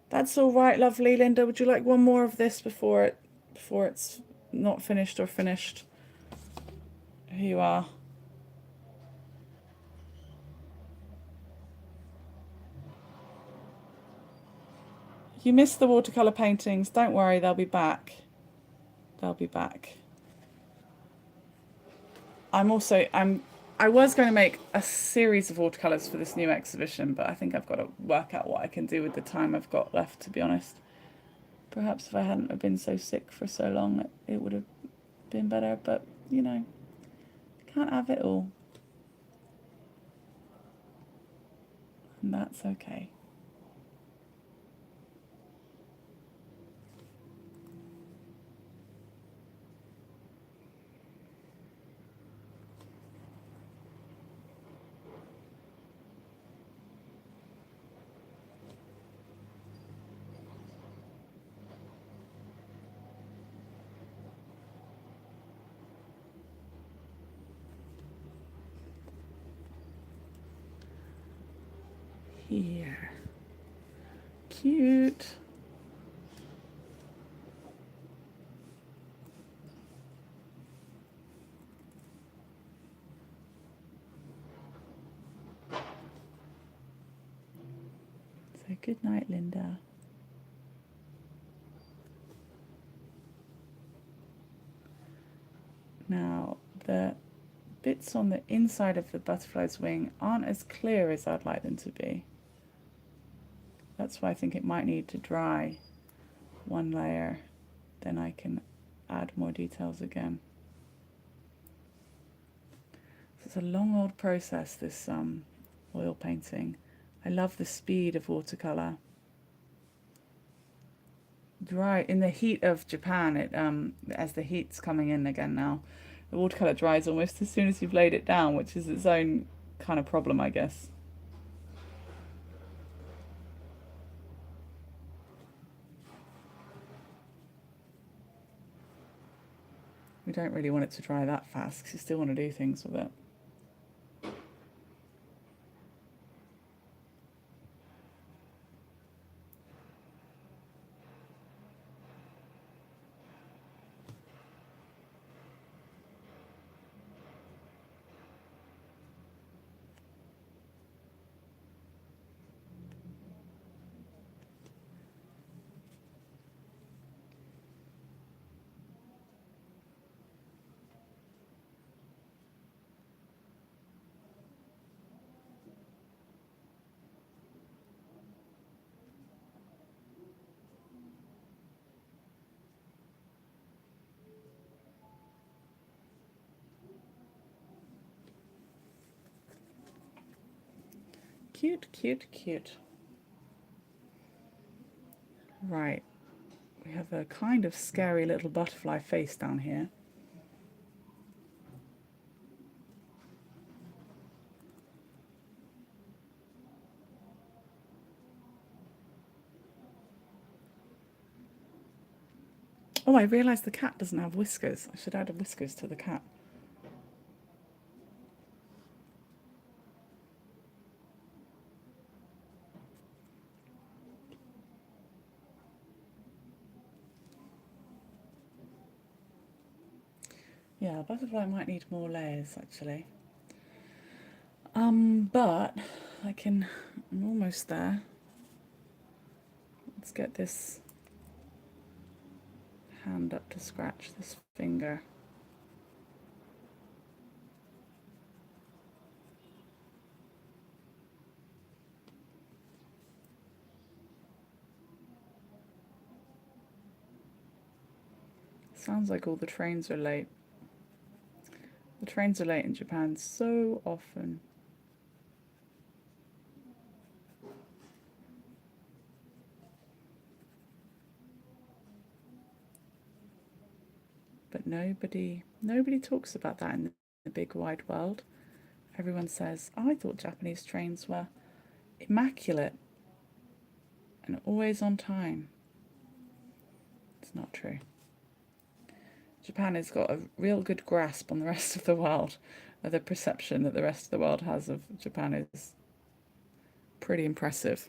That's all right, lovely. Linda, would you like one more of this before it's not finished or finished? Here you are. You missed the watercolour paintings. Don't worry, they'll be back. They'll be back. I was going to make a series of watercolours for this new exhibition, but I think I've got to work out what I can do with the time I've got left, to be honest. Perhaps if I hadn't have been so sick for so long, it would have been better, but, you know, can't have it all. And that's okay. Here. Cute. So good night, Linda. Now, the bits on the inside of the butterfly's wing aren't as clear as I'd like them to be. That's why I think it might need to dry one layer, then I can add more details again. It's a long old process, this oil painting. I love the speed of watercolor. Dry in the heat of Japan, as the heat's coming in again now, the watercolor dries almost as soon as you've laid it down, which is its own kind of problem, I guess. We don't really want it to dry that fast because you still want to do things with it. Cute, cute, cute. Right, we have a kind of scary little butterfly face down here. Oh, I realised the cat doesn't have whiskers. I should add whiskers to the cat. Yeah, butterfly might need more layers actually. But I'm almost there. Let's get this hand up to scratch this finger. Sounds like all the trains are late. The trains are late in Japan so often. But nobody talks about that in the big wide world. Everyone says, I thought Japanese trains were immaculate and always on time. It's not true. Japan has got a real good grasp on the rest of the world. The perception that the rest of the world has of Japan is pretty impressive.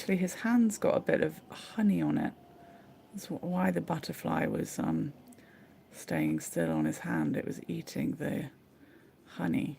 actually his hand's got a bit of honey on it. That's why the butterfly was staying still on his hand. It was eating the honey.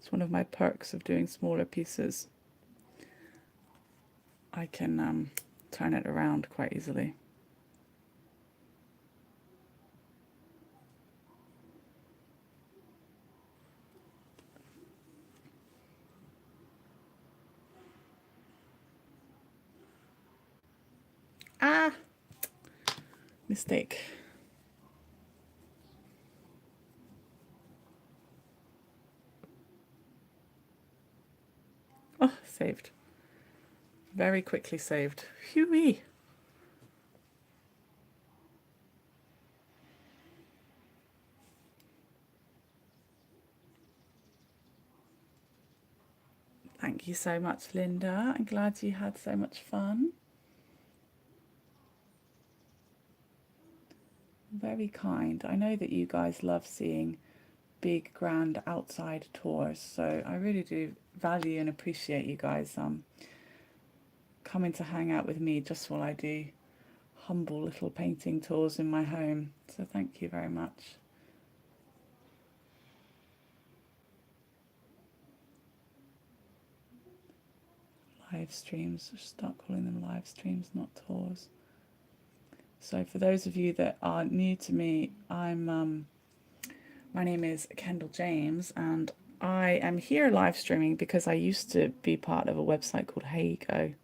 It's one of my perks of doing smaller pieces. I can turn it around quite easily. Ah! Mistake. Oh, saved. Very quickly saved. Phew-wee. Thank you so much, Linda. I'm glad you had so much fun. Very kind. I know that you guys love seeing big, grand outside tours, so I really do value and appreciate you guys coming to hang out with me just while I do humble little painting tours in my home. So thank you very much. Live streams. Start calling them live streams, not tours. So for those of you that are new to me, my name is Kendall James, and I am here live streaming because I used to be part of a website called Heygo.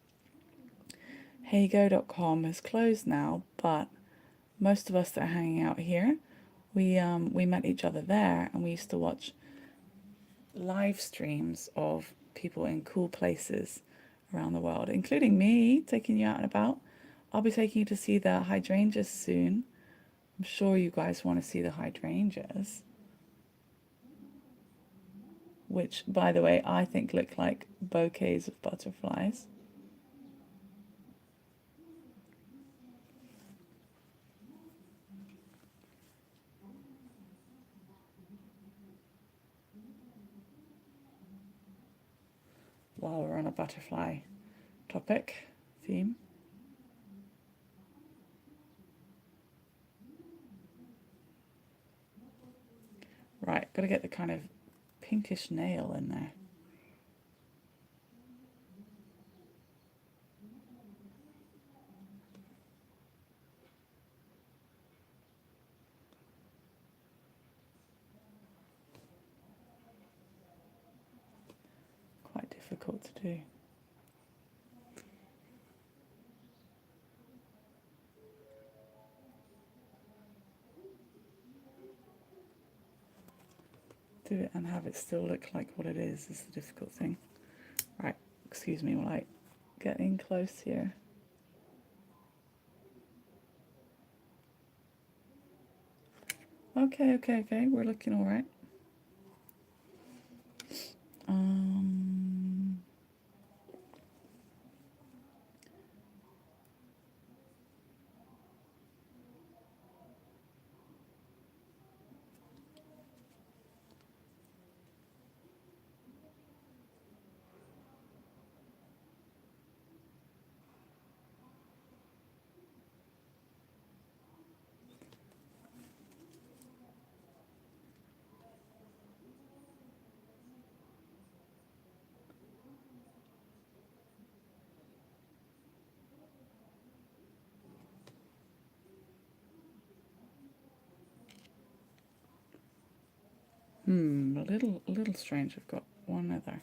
Heygo.com has closed now, but most of us that are hanging out here, we met each other there, and we used to watch live streams of people in cool places around the world, including me taking you out and about. I'll be taking you to see the hydrangeas soon. I'm sure you guys want to see the hydrangeas, which, by the way, I think look like bouquets of butterflies. While we're on a butterfly topic theme. Right, got to get the kind of pinkish nail in there. Quite difficult to do. Do it and have it still look like what it is the difficult thing. Right, excuse me while I get in close here. Okay, we're looking all right. A little strange. I've got one other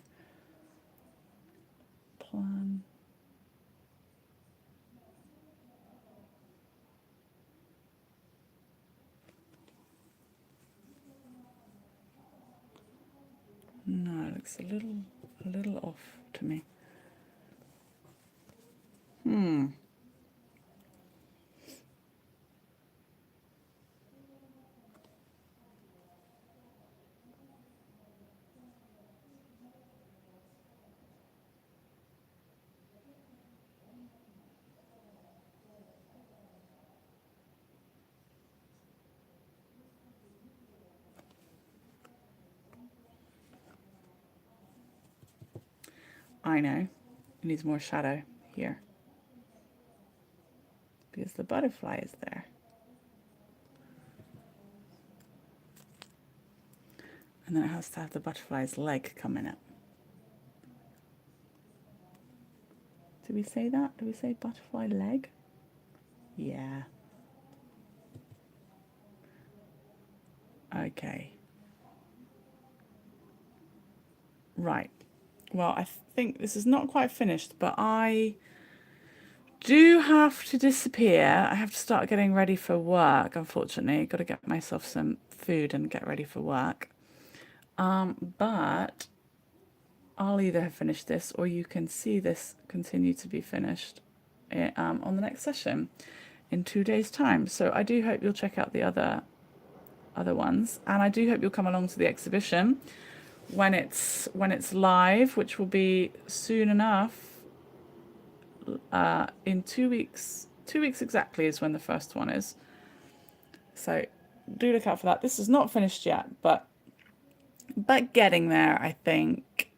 plan. No, it looks a little off to me. I know. It needs more shadow here. Because the butterfly is there. And then it has to have the butterfly's leg coming up. Did we say that? Did we say butterfly leg? Yeah. Okay. Right. Well, I think this is not quite finished, but I do have to disappear. I have to start getting ready for work, unfortunately. Got to get myself some food and get ready for work. But I'll either have finished this or you can see this continue to be finished on the next session in 2 days' time. So I do hope you'll check out the other ones, and I do hope you'll come along to the exhibition when it's live, which will be soon enough. In 2 weeks. 2 weeks exactly is when the first one is. So do look out for that. This is not finished yet, but getting there, I think.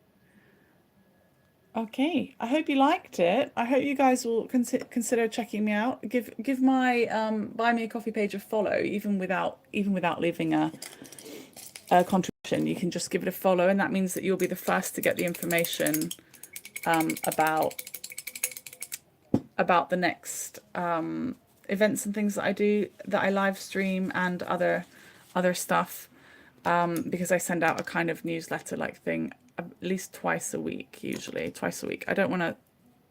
Okay, I hope you liked it. I hope you guys will consider checking me out. Give my Buy Me a Coffee page a follow, even without leaving a contribution. You can just give it a follow, and that means that you'll be the first to get the information about the next events and things that I do, that I live stream, and other stuff, because I send out a kind of newsletter like thing at least twice a week, usually twice a week. I don't want to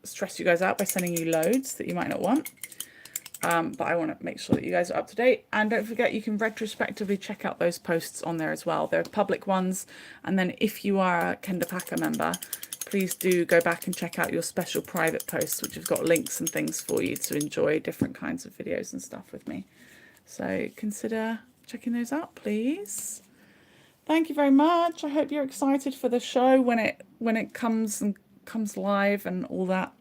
stress you guys out by sending you loads that you might not want, but I want to make sure that you guys are up to date. And don't forget, you can retrospectively check out those posts on there as well. They're public ones, and then if you are a Kendall Packer member, please do go back and check out your special private posts, which have got links and things for you to enjoy different kinds of videos and stuff with me. So consider checking those out, please. Thank you very much. I hope you're excited for the show when it comes live and all that.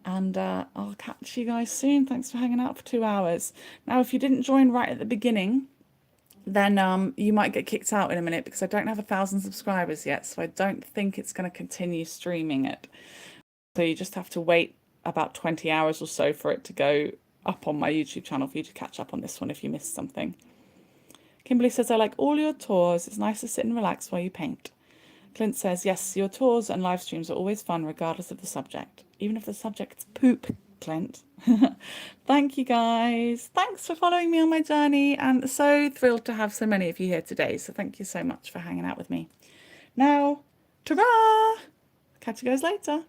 And I'll catch you guys soon. Thanks for hanging out for 2 hours. Now, if you didn't join right at the beginning, then you might get kicked out in a minute, because I don't have 1,000 subscribers yet, so I don't think it's going to continue streaming it. So you just have to wait about 20 hours or so for it to go up on my YouTube channel for you to catch up on this one if you missed something. Kimberly says, I like all your tours. It's nice to sit and relax while you paint. Clint says, yes, your tours and live streams are always fun regardless of the subject, even if the subject's poop, Clint. Thank you guys. Thanks for following me on my journey, and so thrilled to have so many of you here today. So thank you so much for hanging out with me. Now, ta-ra! Catch you guys later.